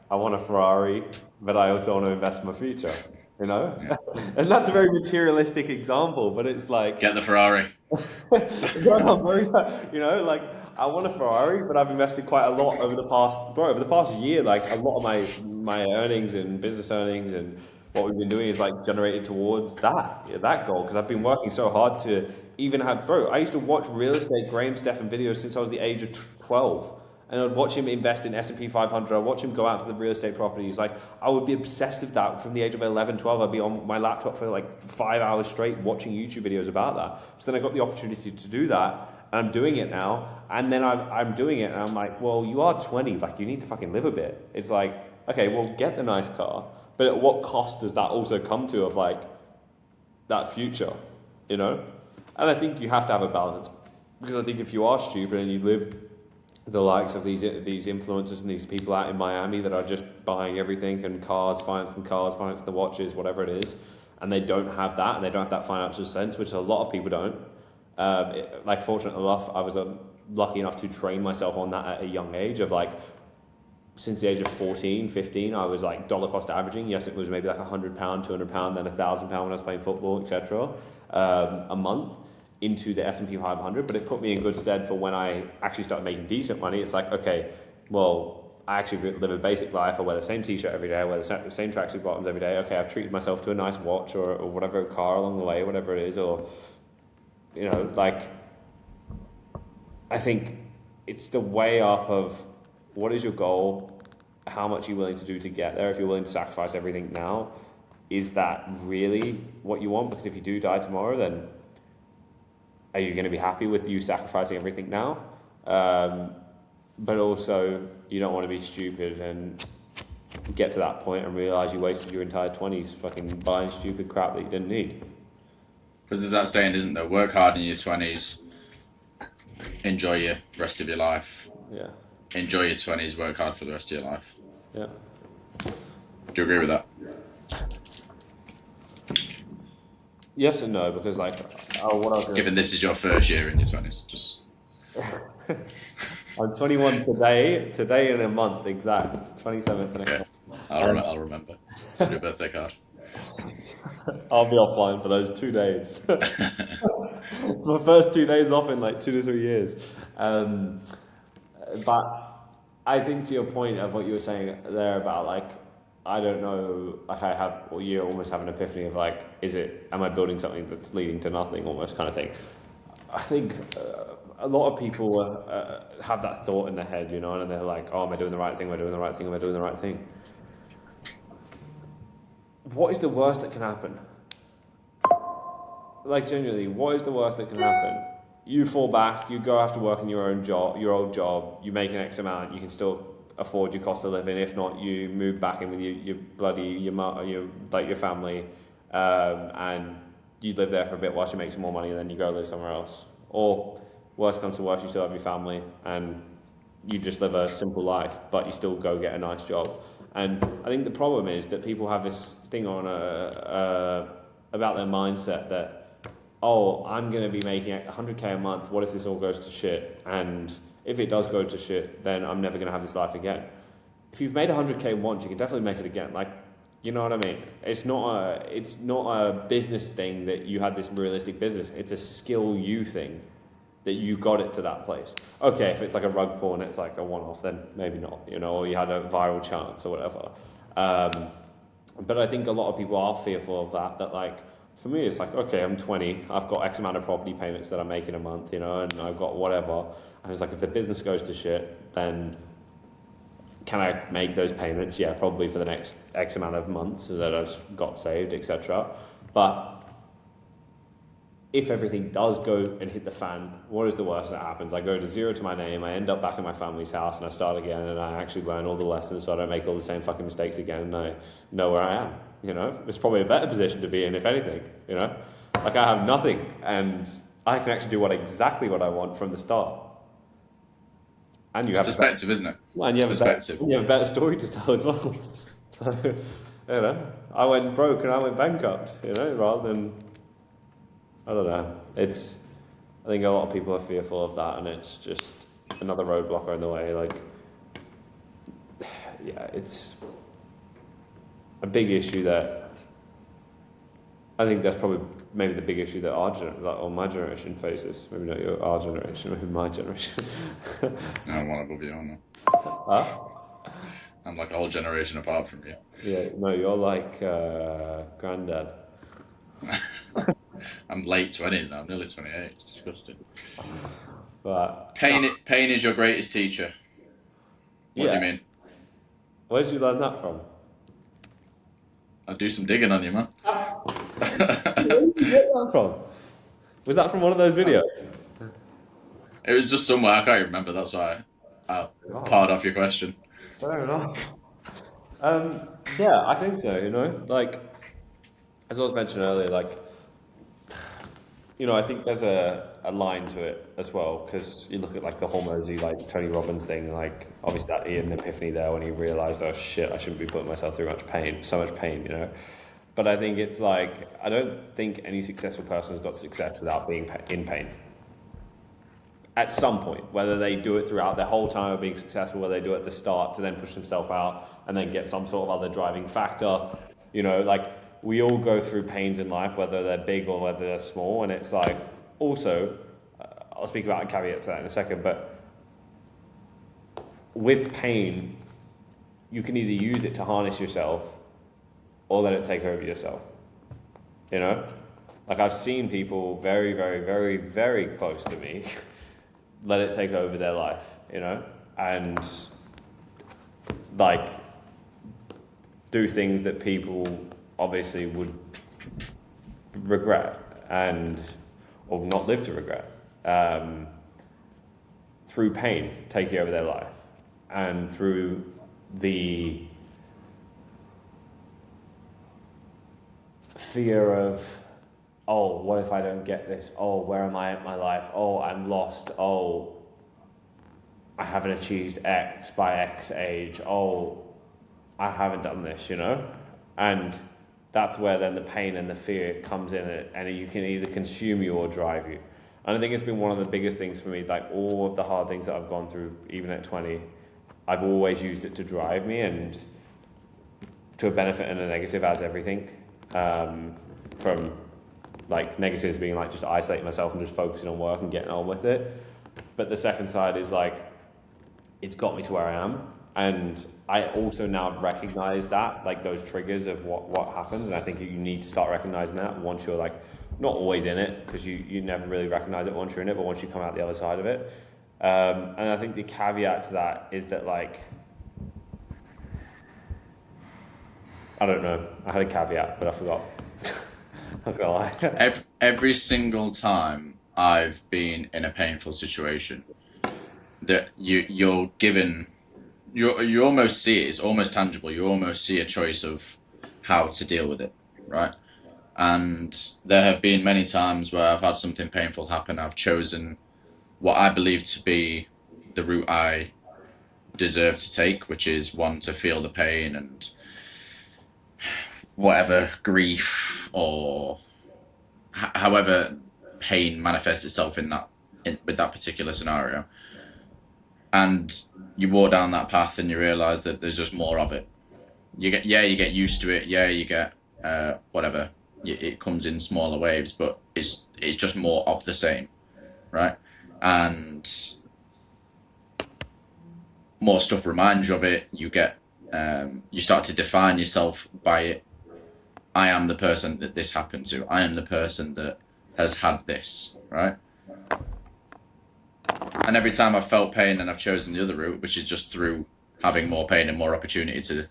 I want a Ferrari, but I also want to invest in my future, you know. Yeah. And that's a very materialistic example, but it's like, Get the Ferrari. you know, like I want a Ferrari, but I've invested quite a lot over the past year. Like a lot of my earnings and business earnings and what we've been doing is like generated towards that goal, because I've been working so hard to even have, I used to watch real estate Graham Stephan videos since I was the age of 12, and I'd watch him invest in S&P 500. I'd watch him go out to the real estate properties. Like I would be obsessed with that from the age of 11, 12. I'd be on my laptop for like 5 hours straight watching YouTube videos about that. So then I got the opportunity to do that, and I'm doing it now. And then I'm doing it, and I'm like, well, you are 20, like you need to fucking live a bit. It's like, okay, well, get the nice car, but at what cost does that also come to of like that future, you know? And I think you have to have a balance, because I think if you are stupid and you live the likes of these influencers and these people out in Miami that are just buying everything and financing the watches, whatever it is, and they don't have that, and they don't have that financial sense, which a lot of people don't, Like fortunate enough, I was lucky enough to train myself on that at a young age of like, since the age of 14, 15, I was like dollar cost averaging. Yes, it was maybe like £100, £200, then £1,000 when I was playing football, etc. A month into the S&P 500, but it put me in good stead for when I actually started making decent money. It's like, okay, well, I actually live a basic life. I wear the same t-shirt every day. I wear the same tracksuit bottoms every day. Okay, I've treated myself to a nice watch or whatever, car along the way, whatever it is, or, you know, like, I think it's the way up of what is your goal, how much are you willing to do to get there. If you're willing to sacrifice everything now, is that really what you want? Because if you do die tomorrow, then are you going to be happy with you sacrificing everything now? But also, you don't want to be stupid and get to that point and realize you wasted your entire 20s fucking buying stupid crap that you didn't need. Because there's that saying, isn't there? Work hard in your 20s, enjoy your rest of your life. Yeah. Enjoy your 20s, work hard for the rest of your life. Yeah. Do you agree with that? Yes and no, because like, Given this is your first year in your 20s, just... I'm 21 today in a month exact. It's 27th next month. I'll remember. Send me a birthday card. I'll be offline for those 2 days. It's my first 2 days off in like 2 to 3 years. But I think to your point of what you were saying there about like, I don't know, like you almost have an epiphany of like, am I building something that's leading to nothing almost kind of thing. I think a lot of people have that thought in their head, you know, and they're like, oh, am I doing the right thing? Am I doing the right thing? Am I doing the right thing? What is the worst that can happen? Like genuinely, what is the worst that can happen? You fall back, you go after work in your old job, you make an X amount, you can still afford your cost of living. If not, you move back in with your family, and you live there for a bit whilst you make some more money, and then you go live somewhere else. Or worst comes to worst, you still have your family and you just live a simple life, but you still go get a nice job. And I think the problem is that people have this thing on about their mindset that, oh, I'm going to be making 100k a month. What if this all goes to shit? And if it does go to shit, then I'm never going to have this life again. If you've made 100k once, you can definitely make it again. Like, you know what I mean? It's not a business thing that you had this realistic business. It's a skill you thing that you got it to that place. Okay, if it's like a rug pull and it's like a one-off, then maybe not, you know, or you had a viral chance or whatever. But I think a lot of people are fearful of that like, for me, it's like, okay, I'm 20, I've got X amount of property payments that I'm making a month, you know, and I've got whatever. And it's like, if the business goes to shit, then can I make those payments? Yeah, probably for the next X amount of months that I've got saved, etc. But if everything does go and hit the fan, what is the worst that happens? I go to zero to my name, I end up back in my family's house, and I start again, and I actually learn all the lessons so I don't make all the same fucking mistakes again, and I know where I am, you know? It's probably a better position to be in, if anything, you know? Like, I have nothing, and I can actually do exactly what I want from the start. And you have perspective, isn't it? Well, and you have a better story to tell as well. So, you know, I went broke and I went bankrupt, you know, rather than, I don't know. I think a lot of people are fearful of that, and it's just another roadblocker in the way. Like, yeah, it's a big issue that I think that's probably maybe the big issue that my generation faces. Maybe not our generation, maybe my generation. I'm one above you, aren't I? Huh? I'm like a whole generation apart from you. Yeah, no, you're like granddad. I'm late 20s now. I'm nearly 28. It's disgusting. But pain is your greatest teacher. What do you mean? Where did you learn that from? I'll do some digging on you, man. Where did you get that from? Was that from one of those videos? It was just somewhere. I can't remember. That's why I parred off your question. Fair enough. Yeah, I think so, you know? Like, as I was mentioning earlier, like, you know, I think there's a line to it as well, because you look at like the Hormozy, like Tony Robbins thing, like obviously that he had an epiphany there when he realized, oh shit, I shouldn't be putting myself through so much pain, you know. But I think it's like, I don't think any successful person has got success without being in pain. at some point, whether they do it throughout their whole time of being successful, whether they do it at the start to then push themselves out and then get some sort of other driving factor. You know, like we all go through pains in life, whether they're big or whether they're small. And it's like, also, I'll speak about a caveat to that in a second, but with pain, you can either use it to harness yourself or let it take over yourself. You know? Like I've seen people very, very, very, very close to me let it take over their life, you know, and like do things that people obviously would regret or not live to regret, through pain taking over their life and through the fear of, oh, what if I don't get this? Oh, where am I at my life? Oh, I'm lost. Oh, I haven't achieved X by X age. Oh, I haven't done this, you know? And that's where then the pain and the fear comes in, and you can either consume you or drive you. And I think it's been one of the biggest things for me, like all of the hard things that I've gone through, even at 20, I've always used it to drive me, and to a benefit and a negative, as everything. From like negatives being like just isolating myself and just focusing on work and getting on with it. But the second side is like, it's got me to where I am. And I also now recognize that, like those triggers of what happens. And I think you need to start recognizing that once you're like, not always in it, because you never really recognize it once you're in it, but once you come out the other side of it. And I think the caveat to that is that like, I don't know, I had a caveat, but I forgot. I'm not gonna lie. Every single time I've been in a painful situation, that you're given, you almost see it. It's almost tangible. You almost see a choice of how to deal with it, right? And there have been many times where I've had something painful happen. I've chosen what I believe to be the route I deserve to take, which is one, to feel the pain and whatever grief or however pain manifests itself with that particular scenario. And you walk down that path and you realize that there's just more of it. You get used to it. Yeah, you get whatever. It comes in smaller waves, but it's just more of the same, right? And more stuff reminds you of it. You get you start to define yourself by it. I am the person that this happened to. I am the person that has had this, right? And every time I've felt pain and I've chosen the other route, which is just through having more pain and more opportunity to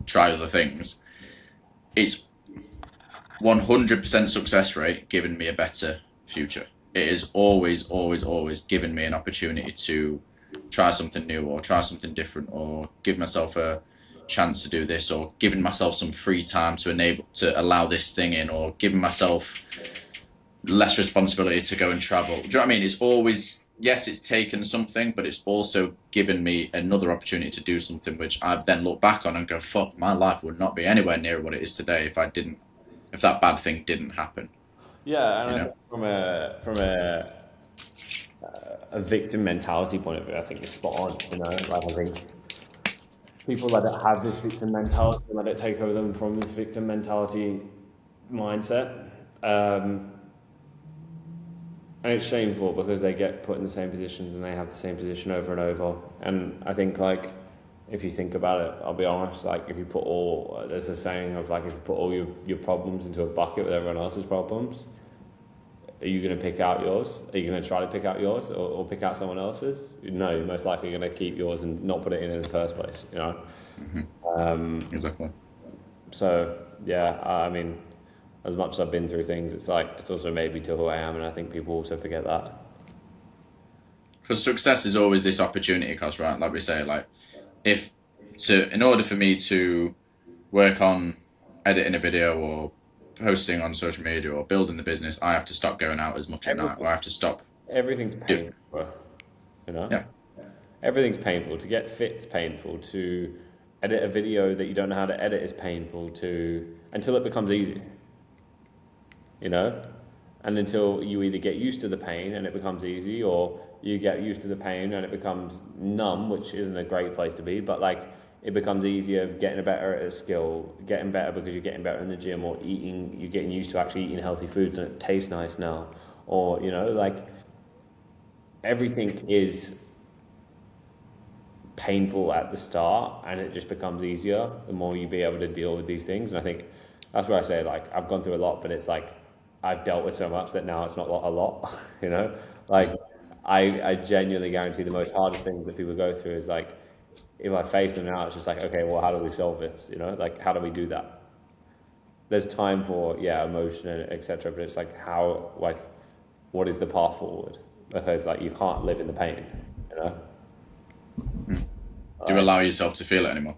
try other things, it's 100% success rate given me a better future. It is always, always, always given me an opportunity to try something new or try something different or give myself a chance to do this, or giving myself some free time to allow this thing in, or giving myself less responsibility to go and travel. Do you know what I mean? It's always, yes, it's taken something, but it's also given me another opportunity to do something which I've then looked back on and go, fuck, my life would not be anywhere near what it is today if that bad thing didn't happen. Yeah, and I think from a victim mentality point of view, I think it's spot on. You know, like I think people that have this victim mentality, let it take over them from this victim mentality mindset. And it's shameful because they get put in the same positions and they have the same position over and over. And I think, like, if you think about it, I'll be honest, like, if you put there's a saying of, like, if you put all your problems into a bucket with everyone else's problems, are you going to pick out yours? Are you going to try to pick out yours or pick out someone else's? No, you're most likely going to keep yours and not put it in the first place, you know? Mm-hmm. Exactly. So, yeah, I mean, as much as I've been through things, it's like, it's also made me to who I am, and I think people also forget that. Because success is always this opportunity cost, right? Like we say, like, in order for me to work on editing a video or posting on social media or building the business, I have to stop going out as much at night, or I have to stop. Everything's painful, you know? Yeah. Everything's painful. To get fit's painful. To edit a video that you don't know how to edit is painful, until it becomes easy, you know? And until you either get used to the pain and it becomes easy, or you get used to the pain and it becomes numb, which isn't a great place to be, but like it becomes easier of getting better at a skill, getting better because you're getting better in the gym, or eating, you're getting used to actually eating healthy foods and it tastes nice now. Or, you know, like everything is painful at the start and it just becomes easier the more you be able to deal with these things. And I think that's where I say, like, I've gone through a lot, but it's like I've dealt with so much that now it's not a lot, you know? Like I genuinely guarantee the most hardest things that people go through is like, if I face them now, it's just like, okay, well, how do we solve this? You know, like, how do we do that? There's time for, yeah, emotion and etc. But it's like, how, like, what is the path forward? Because like, you can't live in the pain, you know? Do you allow yourself to feel it anymore?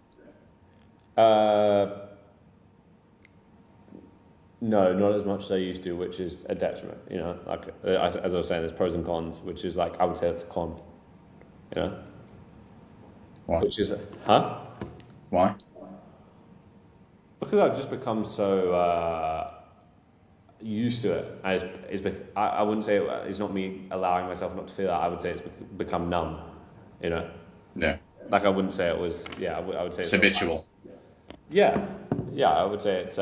No, not as much as I used to, which is a detriment, you know? Like, as I was saying, there's pros and cons, which is like, I would say it's a con, you know? Why? Which is, huh? Why? Because I've just become so used to it. I wouldn't say it's not me allowing myself not to feel that. I would say it's become numb, you know? Yeah. Like, I wouldn't say it was, yeah, I would say it's habitual. Yeah, I would say it's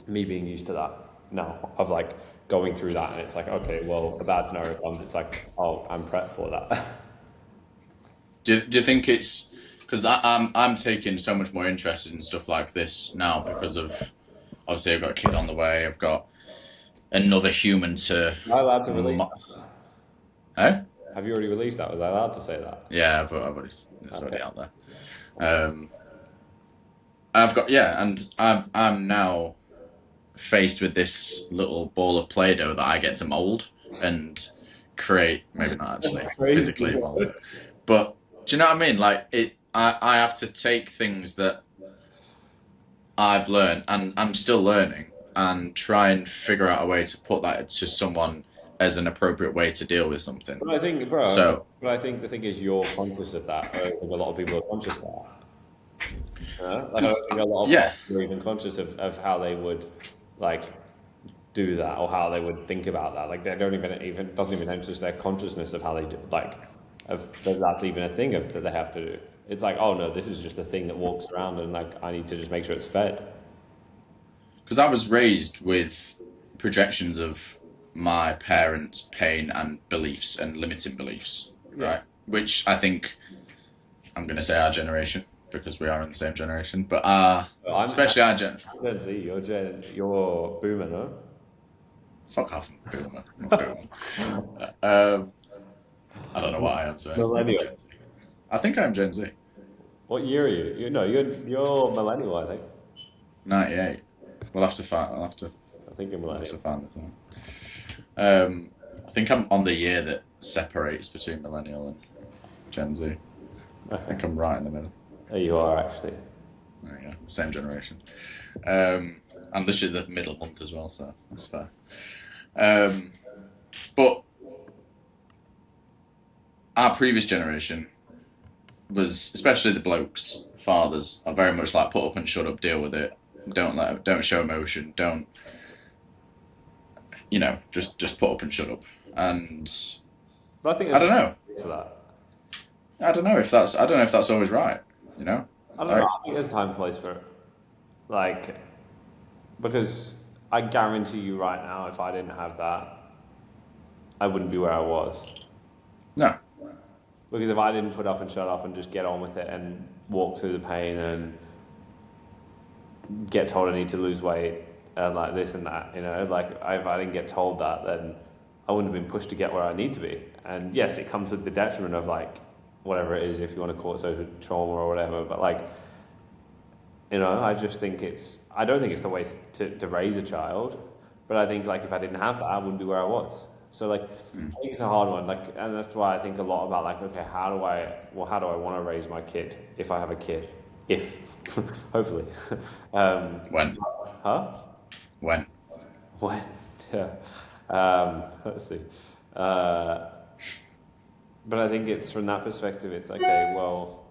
me being used to that now, of like going through that, and it's like, okay, well, a bad scenario comes, it's like, oh, I'm prepped for that. Do you think it's because I'm taking so much more interest in stuff like this now because of obviously I've got a kid on the way, I've got another human to. Am I allowed to release? Eh? Have you already released that? Was I allowed to say that? Yeah, but it's already out there. I've got and I'm now faced with this little ball of Play-Doh that I get to mold and create. Maybe not actually physically mold it, but do you know what I mean? Like I have to take things that I've learned and I'm still learning and try and figure out a way to put that to someone as an appropriate way to deal with something. But I think, but I think the thing is, you're conscious of that. I don't think a lot of people are conscious of that. Like, I don't think a lot of people are even conscious of how they would like do that, or how they would think about that. Like, they don't even doesn't even enter their consciousness of how they do, like, of that's even a thing that they have to do. It's like, oh no, this is just a thing that walks around, and like, I need to just make sure it's fed. Because I was raised with projections of my parents' pain and beliefs and limiting beliefs, right? Which I think I'm going to say our generation, because we are in the same generation, but especially our generation. Gen Z, you're boomer, no? Fuck off, boomer. I'm boomer. I don't know what I am, so millennial. Gen Z. I think I'm Gen Z. What year are you? You're millennial, I think. 98. We'll have to find. I think you're millennial. We'll have to find the thing. I think I'm on the year that separates between millennial and Gen Z. I think I'm right in the middle. Oh, you are actually. There you go. Same generation. I'm literally the middle month as well, so that's fair. But our previous generation was, especially the blokes, fathers, are very much like put up and shut up, deal with it. Don't show emotion. Don't, just put up and shut up. And but I think I don't know. For that. I don't know if that's always right. You know. I don't know. I think there's time and place for it. Like, because I guarantee you right now, if I didn't have that, I wouldn't be where I was. No. Because if I didn't put up and shut up and just get on with it and walk through the pain and get told I need to lose weight and like this and that, like, if I didn't get told that, then I wouldn't have been pushed to get where I need to be. And yes, it comes with the detriment of like whatever it is, if you want to call it social trauma or whatever, but like, I just think I don't think it's the way to raise a child, but I think like if I didn't have that, I wouldn't be where I was. So like, I think it's a hard one. Like, and that's why I think a lot about like, okay, how do I want to raise my kid if I have a kid? If, hopefully. When? Huh? When? Yeah. Let's see. But I think it's from that perspective, it's like, okay, well,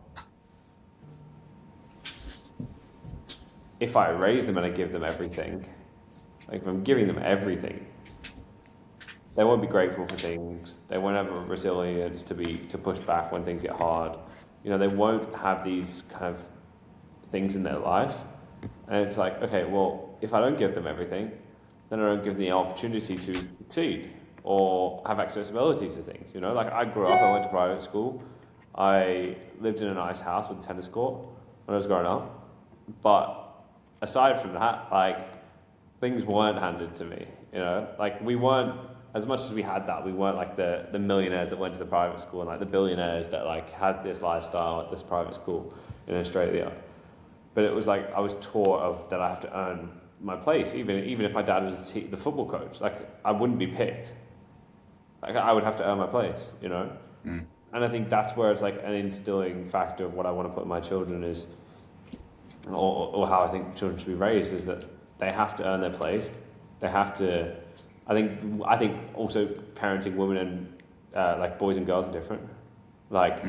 if I raise them and I give them everything, like if I'm giving them everything, They won't be grateful for things. They won't have a resilience to push back when things get hard. They won't have these kind of things in their life. And it's like, okay, well, if I don't give them everything, then I don't give them the opportunity to succeed or have accessibility to things. Like I grew up, I went to private school. I lived in a nice house with a tennis court when I was growing up. But aside from that, like things weren't handed to me. Like we weren't, as much as we had that, we weren't like the millionaires that went to the private school and like the billionaires that like had this lifestyle at this private school in Australia. But it was like I was taught of that I have to earn my place, even if my dad was the football coach. Like I wouldn't be picked. Like I would have to earn my place. Mm. And I think that's where it's like an instilling factor of what I want to put in my children is, or how I think children should be raised is that they have to earn their place. They have to. I think also parenting women and like boys and girls are different. Like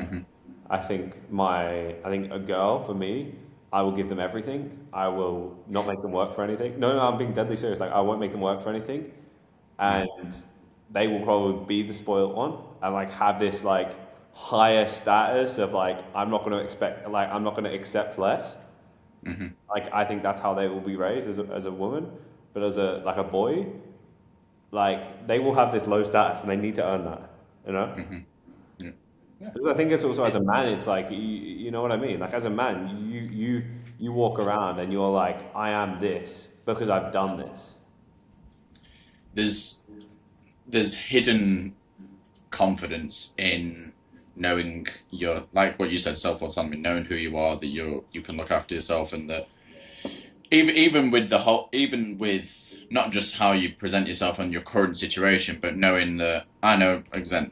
I think a girl for me, I will give them everything. I will not make them work for anything. No, I'm being deadly serious. Like I won't make them work for anything, and they will probably be the spoiled one and like have this like higher status of like I'm not going to accept less. Like I think that's how they will be raised as a woman, but as a boy, like they will have this low status and they need to earn that. Yeah. Yeah. Because I think it's also as a man, it's like you know what I mean. Like as a man, you walk around and you're like, I am this because I've done this. There's hidden confidence in knowing your, like what you said, self-autonomy, knowing who you are, that you can look after yourself, and that even with not just how you present yourself in your current situation, but knowing that I know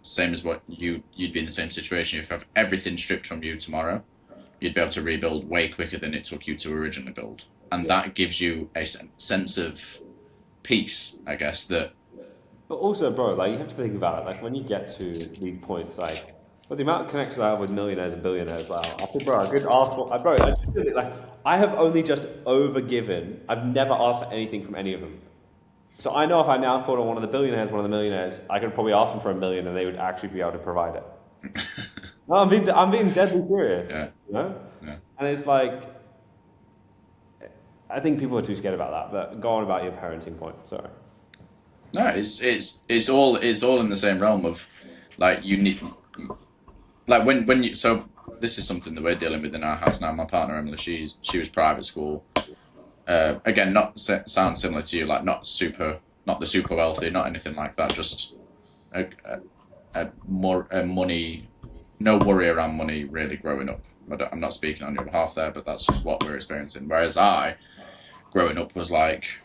same as what you'd be in the same situation. If you have everything stripped from you tomorrow, you'd be able to rebuild way quicker than it took you to originally build, and that gives you a sense of peace, I guess. That But also, bro, like you have to think about it. Like when you get to these points, like, but the amount of connections I have with millionaires and billionaires, wow. I think, bro, I could ask for, bro, like, I have only just overgiven. I've never asked for anything from any of them. So I know if I now called on one of the billionaires, one of the millionaires, I could probably ask them for $1 million, and they would actually be able to provide it. No, I'm being deadly serious. yeah, yeah. And it's like, I think people are too scared about that. But go on about your parenting point. Sorry. No, it's all in the same realm of like you need, like when you, so this is something that we're dealing with in our house now. My partner Emily, she was private school. Again, not sounds similar to you, like not the super wealthy, not anything like that. Just more money, no worry around money really growing up. I'm not speaking on your behalf there, but that's just what we're experiencing. Whereas I, growing up, was like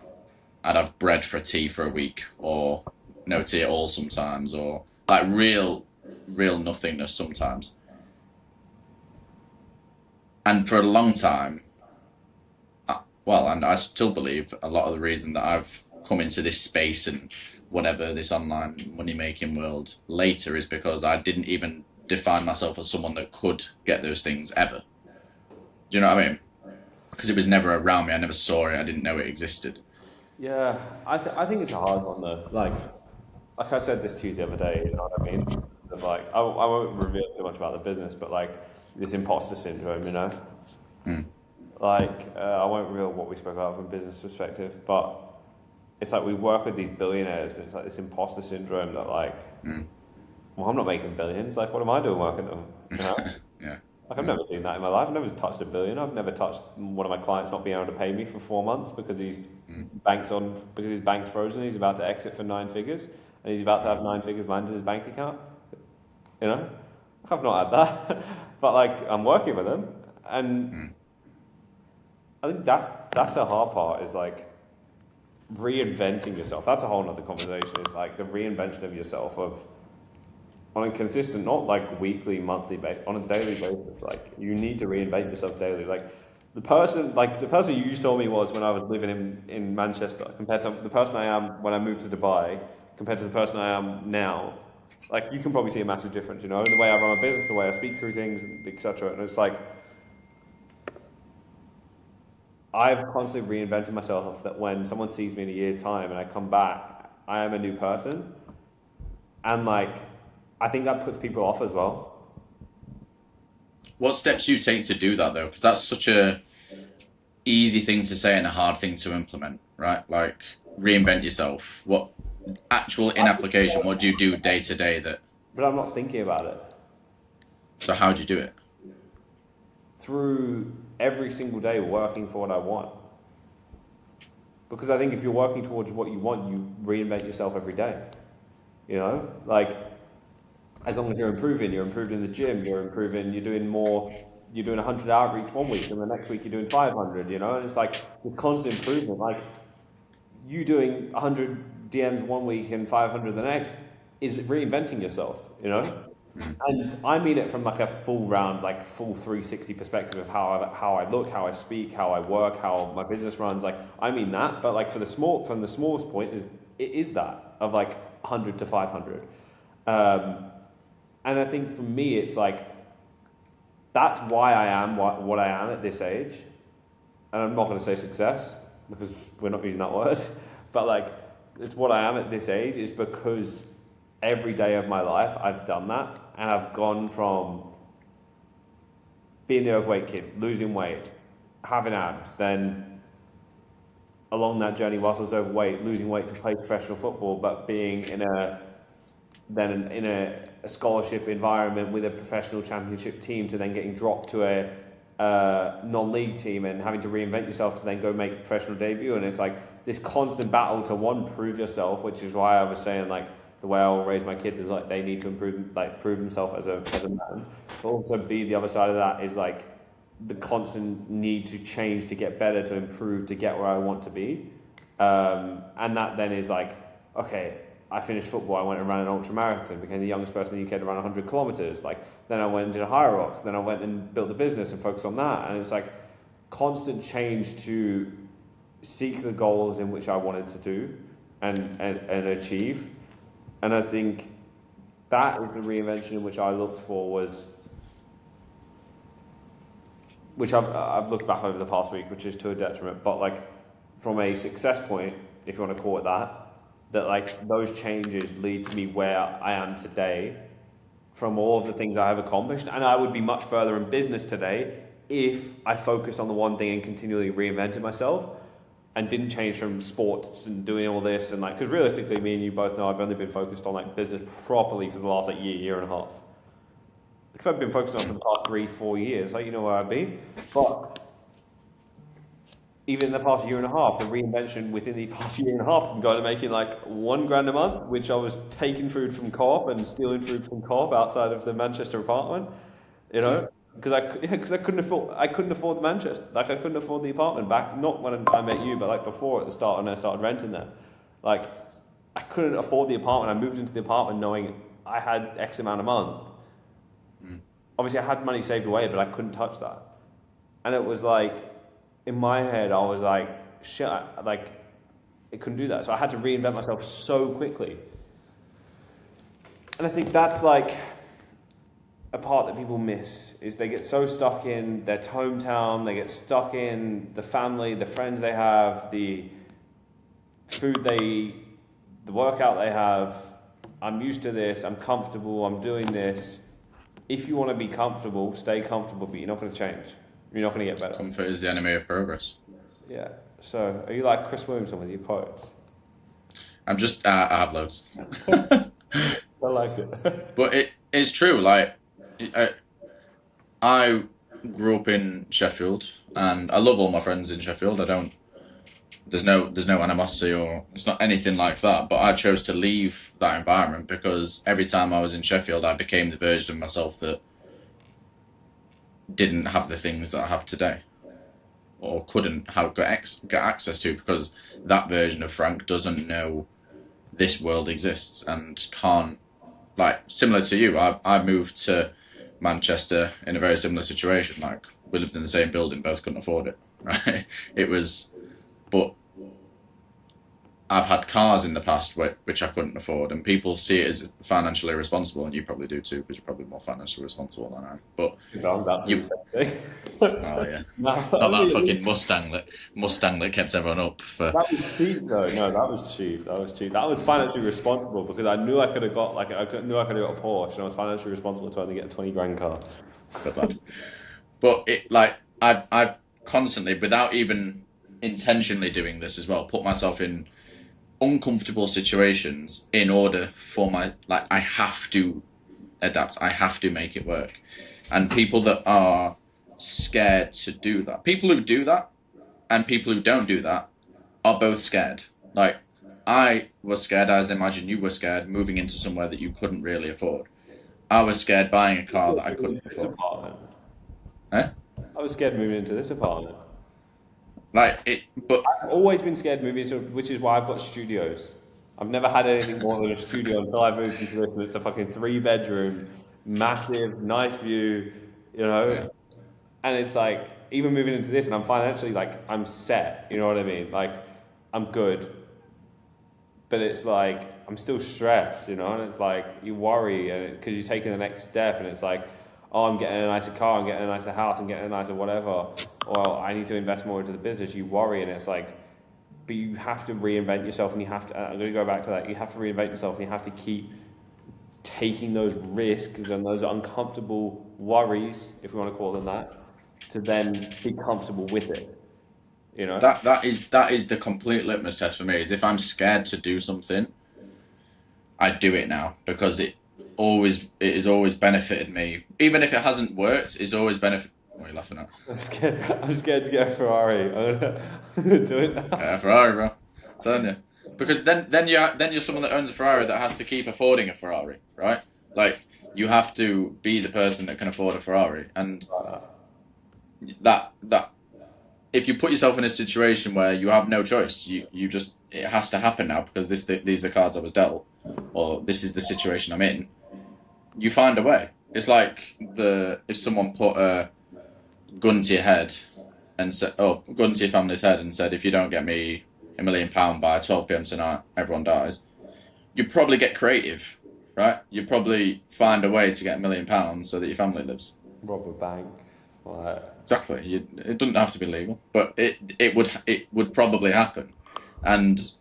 I'd have bread for tea for a week, or no tea at all sometimes, or like real nothingness sometimes. And for a long time, and I still believe a lot of the reason that I've come into this space and whatever, this online money making world later, is because I didn't even define myself as someone that could get those things ever. Do you know what I mean? Because it was never around me. I never saw it. I didn't know it existed. Yeah, I think it's a hard one though. Like I said this to you the other day. You know what I mean? Of like, I won't reveal too much about the business, but like this imposter syndrome, Like, I won't reveal what we spoke about from a business perspective, but it's like we work with these billionaires, and it's like this imposter syndrome that like, well, I'm not making billions. Like, what am I doing working them? Yeah. Like, I've never seen that in my life. I've never touched $1 billion. I've never touched one of my clients not being able to pay me for 4 months because his bank's frozen. He's about to exit for 9 figures, and he's about to have 9 figures land in his bank account. I've not had that, but like I'm working with them, and I think that's the hard part, is like reinventing yourself. That's a whole nother conversation. It's like the reinvention of yourself on a consistent, not like weekly, monthly basis, on a daily basis. Like you need to reinvent yourself daily. Like the person you saw me was when I was living in Manchester, compared to the person I am when I moved to Dubai, compared to the person I am now. Like you can probably see a massive difference, the way I run my business, the way I speak through things, etc. And it's like I've constantly reinvented myself, that when someone sees me in a year's time and I come back, I am a new person. And like, I think that puts people off as well. What steps do you take to do that though? Because that's such a easy thing to say and a hard thing to implement, right? Like reinvent yourself. What actual in application? What do you do day to day that? But I'm not thinking about it. So how do you do it? Through every single day working for what I want. Because I think if you're working towards what you want, you reinvent yourself every day. You know, like as long as you're improved in the gym, you're improving, you're doing more, you're doing 100 outreach one week, and the next week you're doing 500, you know, and it's like this constant improvement. Like you doing 100 DMs one week and 500 the next is reinventing yourself, you know? And I mean it from like a full round, like full 360 perspective of how I look, how I speak, how I work, how my business runs. Like I mean that, but like from the smallest point it is that of like 100 to 500. And I think for me, it's like, that's why I am what I am at this age. And I'm not going to say success because we're not using that word, but like, it's what I am at this age is because every day of my life I've done that. And I've gone from being the overweight kid, losing weight, having abs, then along that journey whilst I was overweight, losing weight to play professional football, but being in a scholarship environment with a professional championship team to then getting dropped to a non-league team and having to reinvent yourself to then go make a professional debut. And it's like this constant battle to prove yourself, which is why I was saying like the way I'll raise my kids is like they need to prove themselves as a man, but also the other side of that is like the constant need to change to get better, to improve, to get where I want to be. And that then is like, okay, I finished football, I went and ran an ultra marathon, became the youngest person in the UK to run 100 kilometers. Like, then I went and did a higher rocks, then I went and built a business and focused on that. And it's like constant change to seek the goals in which I wanted to do and achieve. And I think that is the reinvention in which I looked for which I've looked back over the past week, which is to a detriment, but like from a success point, if you want to call it that like those changes lead to me where I am today from all of the things I have accomplished. And I would be much further in business today if I focused on the one thing and continually reinvented myself and didn't change from sports and doing all this. And like, because realistically, me and you both know I've only been focused on like business properly for the last like year and a half. Because I've been focused on it for the past 3-4 years, like, you know where I've been. But even in the past year and a half, the reinvention within the past year and a half from going to making like $1,000 a month, which I was taking food from Co-op and stealing food from Co-op outside of the Manchester apartment, you know, because I couldn't afford the Manchester, like I couldn't afford the apartment back, not when I met you, but like before at the start when I started renting there. Like I couldn't afford the apartment. I moved into the apartment knowing I had X amount a month. Obviously I had money saved away, but I couldn't touch that. And it was like, in my head, I was like, shit, like, it couldn't do that. So I had to reinvent myself so quickly. And I think that's like a part that people miss, is they get so stuck in their hometown, they get stuck in the family, the friends they have, the food they eat, the workout they have. I'm used to this, I'm comfortable, I'm doing this. If you want to be comfortable, stay comfortable, but you're not going to change. You're not going to get better. Comfort is the enemy of progress. Yeah. So, are you like Chris Williamson with your quotes? I'm just, I have loads. I like it. But it's true. Like, I grew up in Sheffield, and I love all my friends in Sheffield. There's no animosity, or it's not anything like that. But I chose to leave that environment because every time I was in Sheffield, I became the version of myself that didn't have the things that I have today, or couldn't get access to, because that version of Frank doesn't know this world exists and can't, like, similar to you, I moved to Manchester in a very similar situation. Like, we lived in the same building, both couldn't afford it, right? But I've had cars in the past which I couldn't afford, and people see it as financially irresponsible, and you probably do too, because you're probably more financially responsible than I am. But I'm about to do you, the same thing. oh yeah, No, not that only fucking Mustang that kept everyone up for. that was cheap though. No, that was cheap. That was cheap. That was financially responsible because I knew I could have got knew I could have got a Porsche, and I was financially responsible to only get a 20 grand car. Good lad. But it like I've constantly, without even intentionally doing this as well, put myself in uncomfortable situations in order for my like I have to adapt. I have to make it work. And people that are scared to do that, people who do that and people who don't do that are both scared. Like I was scared, as I imagine you were scared, moving into somewhere that you couldn't really afford. I was scared buying a car that I couldn't This afford. apartment. Eh? I was scared moving into this apartment. Like it, but I've always been scared moving into, which is why I've got studios. I've never had anything more than a studio until I moved into this, and it's a fucking 3 bedroom, massive, nice view, you know. yeah, And it's like even moving into this, and I'm financially like I'm set. You know what I mean? Like I'm good, but it's like I'm still stressed, you know. And it's like you worry, and because you're taking the next step, and it's like, oh, I'm getting a nicer car, I'm getting a nicer house, I'm getting a nicer whatever. Well, I need to invest more into the business. You worry, and it's like, but you have to reinvent yourself, and you have to. I'm going to go back to that. You have to reinvent yourself, and you have to keep taking those risks and those uncomfortable worries, if we want to call them that, to then be comfortable with it. You know. that is the complete litmus test for me. Is if I'm scared to do something, I do it now because it has always benefited me. Even if it hasn't worked, it's always benefit. What are you laughing at? I'm scared to get a Ferrari. I'm gonna do it now. Yeah, Ferrari, bro. I'm telling you. Because then you're someone that owns a Ferrari that has to keep affording a Ferrari, right? Like you have to be the person that can afford a Ferrari, and that if you put yourself in a situation where you have no choice, you just it has to happen now because these are cards I was dealt, or this is the situation I'm in. You find a way. It's like if someone put a gun to your head and said, "Oh, gun to your family's head," and said, "If you don't get me £1 million by 12 p.m. tonight, everyone dies." You probably get creative, right? You probably find a way to get £1 million so that your family lives. Rob a bank. Like, Exactly. It doesn't have to be legal, but it would probably happen. And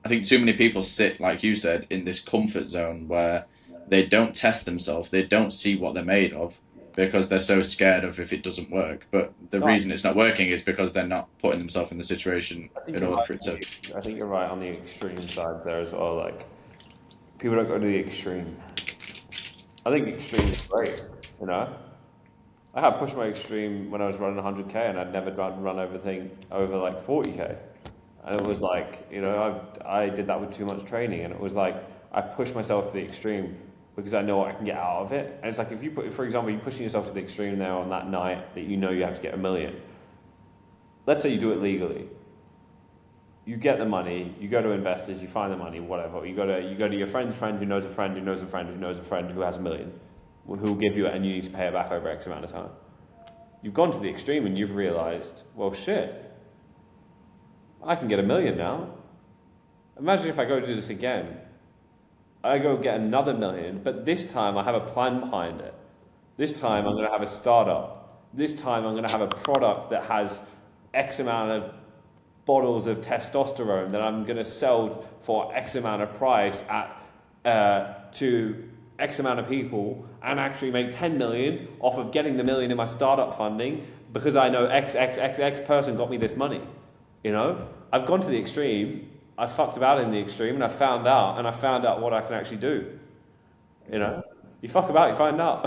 I think too many people sit, like you said, in this comfort zone where they don't test themselves, they don't see what they're made of because they're so scared of if it doesn't work. But the reason it's not working is because they're not putting themselves in the situation in order for it to. I think you're right on the extreme sides there as well. Like people don't go to the extreme. I think the extreme is great. You know. I had pushed my extreme when I was running 100k, and I'd never run over like 40k, and it was like, you know, I did that with too much training, and it was like I pushed myself to the extreme because I know what I can get out of it. And it's like if you put, for example, you're pushing yourself to the extreme now on that night that you know you have to get 1 million. Let's say you do it legally. You get the money, you go to investors, you find the money, whatever. You go to your friend's friend who knows a friend who knows a friend who knows a friend who has 1 million. Who will give you it, and you need to pay it back over X amount of time. You've gone to the extreme and you've realised, well, shit, I can get 1 million now. Imagine if I go do this again. I go get another 1 million, but this time I have a plan behind it. This time I'm going to have a startup. This time I'm going to have a product that has X amount of bottles of testosterone that I'm going to sell for X amount of price to X amount of people and actually make 10 million off of getting the 1 million in my startup funding because I know X person got me this money. You know, I've gone to the extreme. I fucked about in the extreme, and I found out what I can actually do. You know, you fuck about, you find out.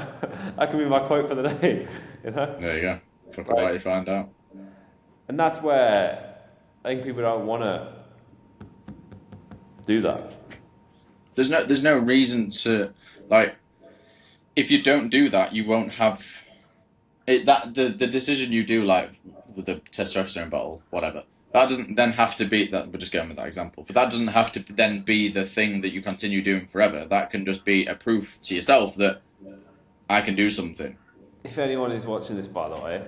That can be my quote for the day. You know, There you go. Fuck about, you find out. and that's where I think people don't want to do that. There's no reason to like. If you don't do that, you won't have it. That the decision you do, like with the testosterone bottle, whatever. That doesn't then have to be that. We're just going with that example, but that doesn't have to then be the thing that you continue doing forever. That can just be a proof to yourself that I can do something. If anyone is watching this, by the way,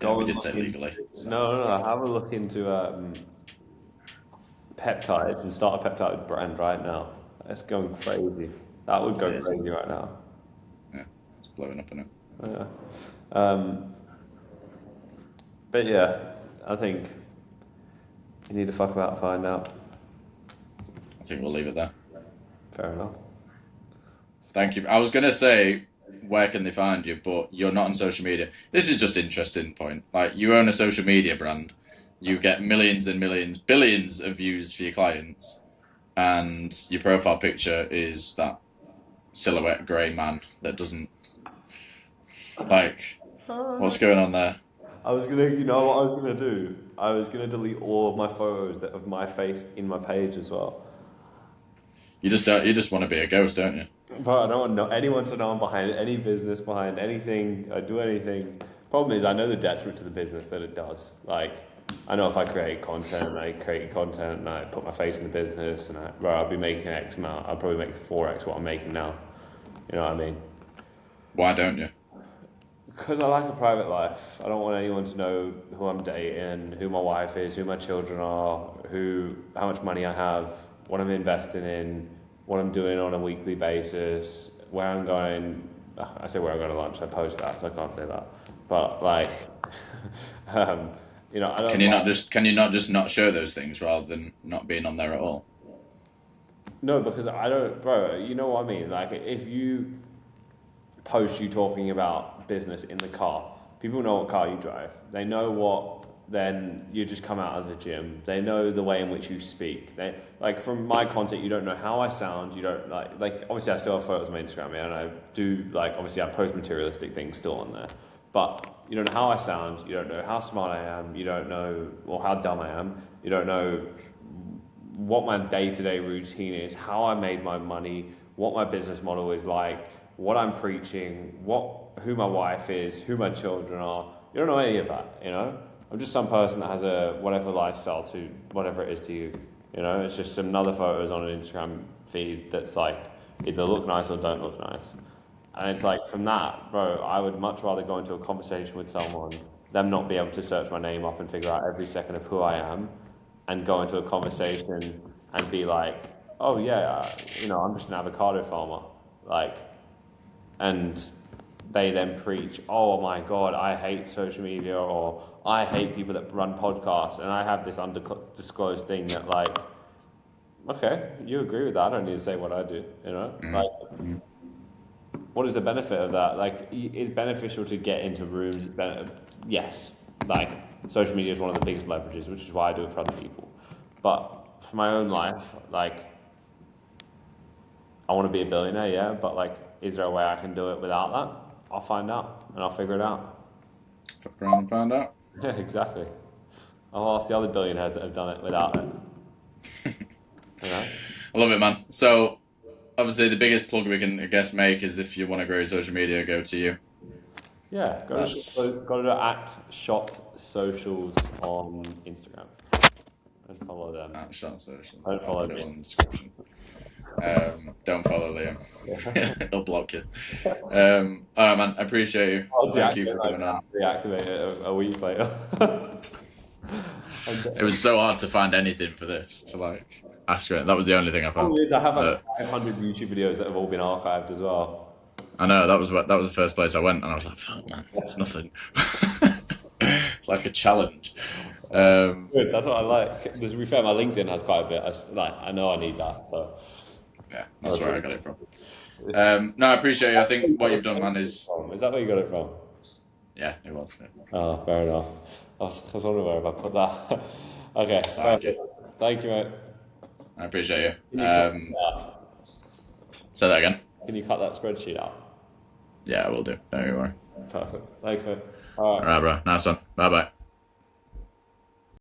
Yeah, we did say legally. No, have a look into peptides and start a peptide brand right now. That's going crazy. That would go It is. crazy right now. Yeah, it's blowing up in it. Yeah. But yeah, I think you need to fuck about and find out. I think we'll leave it there. Fair enough. Thank you. I was going to say, where can they find you? But you're not on social media. This is just interesting point. Like, you own a social media brand. You get millions and millions, billions of views for your clients. And your profile picture is that silhouette grey man that doesn't... Like, what's going on there? You know what I was gonna do? I was gonna delete all of my photos of my face in my page as well. You just want to be a ghost, don't you? But I don't want anyone to know I'm behind any business, behind anything, I do anything. Problem is, I know the detriment to the business that it does. Like, I know if I create content and I put my face in the business and I'll be making X amount, I'll probably make 4X what I'm making now. You know what I mean? Why don't you? Because I like a private life. I don't want anyone to know who I'm dating, who my wife is, who my children are, how much money I have, what I'm investing in, what I'm doing on a weekly basis, where I'm going. I say where I'm going to lunch. I post that, so I can't say that. But like, you know, I don't. Can you not just not show those things rather than not being on there at all? No, because I don't, bro. You know what I mean? Like, if you post you talking about business in the car, people know what car you drive. They know what. Then you just come out of the gym. They know the way in which you speak. They like from my content, you don't know how I sound. You don't like obviously I still have photos on my Instagram, and I do obviously I post materialistic things still on there. But you don't know how I sound. You don't know how smart I am. You don't know how dumb I am. You don't know what my day-to-day routine is, how I made my money, what my business model is like, what I'm preaching, who my wife is, who my children are. You don't know any of that, you know? I'm just some person that has a whatever lifestyle to whatever it is to you. You know, it's just some other photos on an Instagram feed that's like either look nice or don't look nice. And it's like from that, bro, I would much rather go into a conversation with someone, them not be able to search my name up and figure out every second of who I am, and go into a conversation and be like, oh yeah, you know, I'm just an avocado farmer. Like, and they then preach, oh my God, I hate social media, or I hate people that run podcasts, and I have this undisclosed thing that like, okay, you agree with that, I don't need to say what I do, you know? Like, what is the benefit of that? Like, it's beneficial to get into rooms, yes, like, social media is one of the biggest leverages, which is why I do it for other people. But for my own life, like, I want to be a billionaire, yeah, but like, is there a way I can do it without that? I'll find out, and I'll figure it out. Fuck around and find out. Yeah, exactly. I'll ask the other billionaires that have done it without it. You know? I love it, man. So, obviously, the biggest plug we can, I guess, make is if you want to grow your social media, go to you. Yeah, go to @ShotSocials on Instagram and follow them. @ShotSocials. I'll follow put it me. in the description. Don't follow Liam. He'll block you. All right, man. I appreciate you. Thank you for coming on. Reactivate it a week later. It was so hard to find anything for this to like ask you. That was the only thing I found. I have like 500 YouTube videos that have all been archived as well. I know that was the first place I went, and I was like, "Oh man, it's nothing." It's like a challenge. Good, that's what I like. To be fair, my LinkedIn has quite a bit. I know I need that, so. Yeah, that's where I got it from. No, I appreciate you. I think what you've done, man, is... Is that where you got it from? Yeah, it was. Yeah. Oh, fair enough. I was wondering where I put that. Okay, thank you, mate. I appreciate you. Say that again. Can you cut that spreadsheet out? Yeah, I will do. Don't you worry. Perfect. Thanks, mate. All right. All right, bro. Nice one. Bye-bye.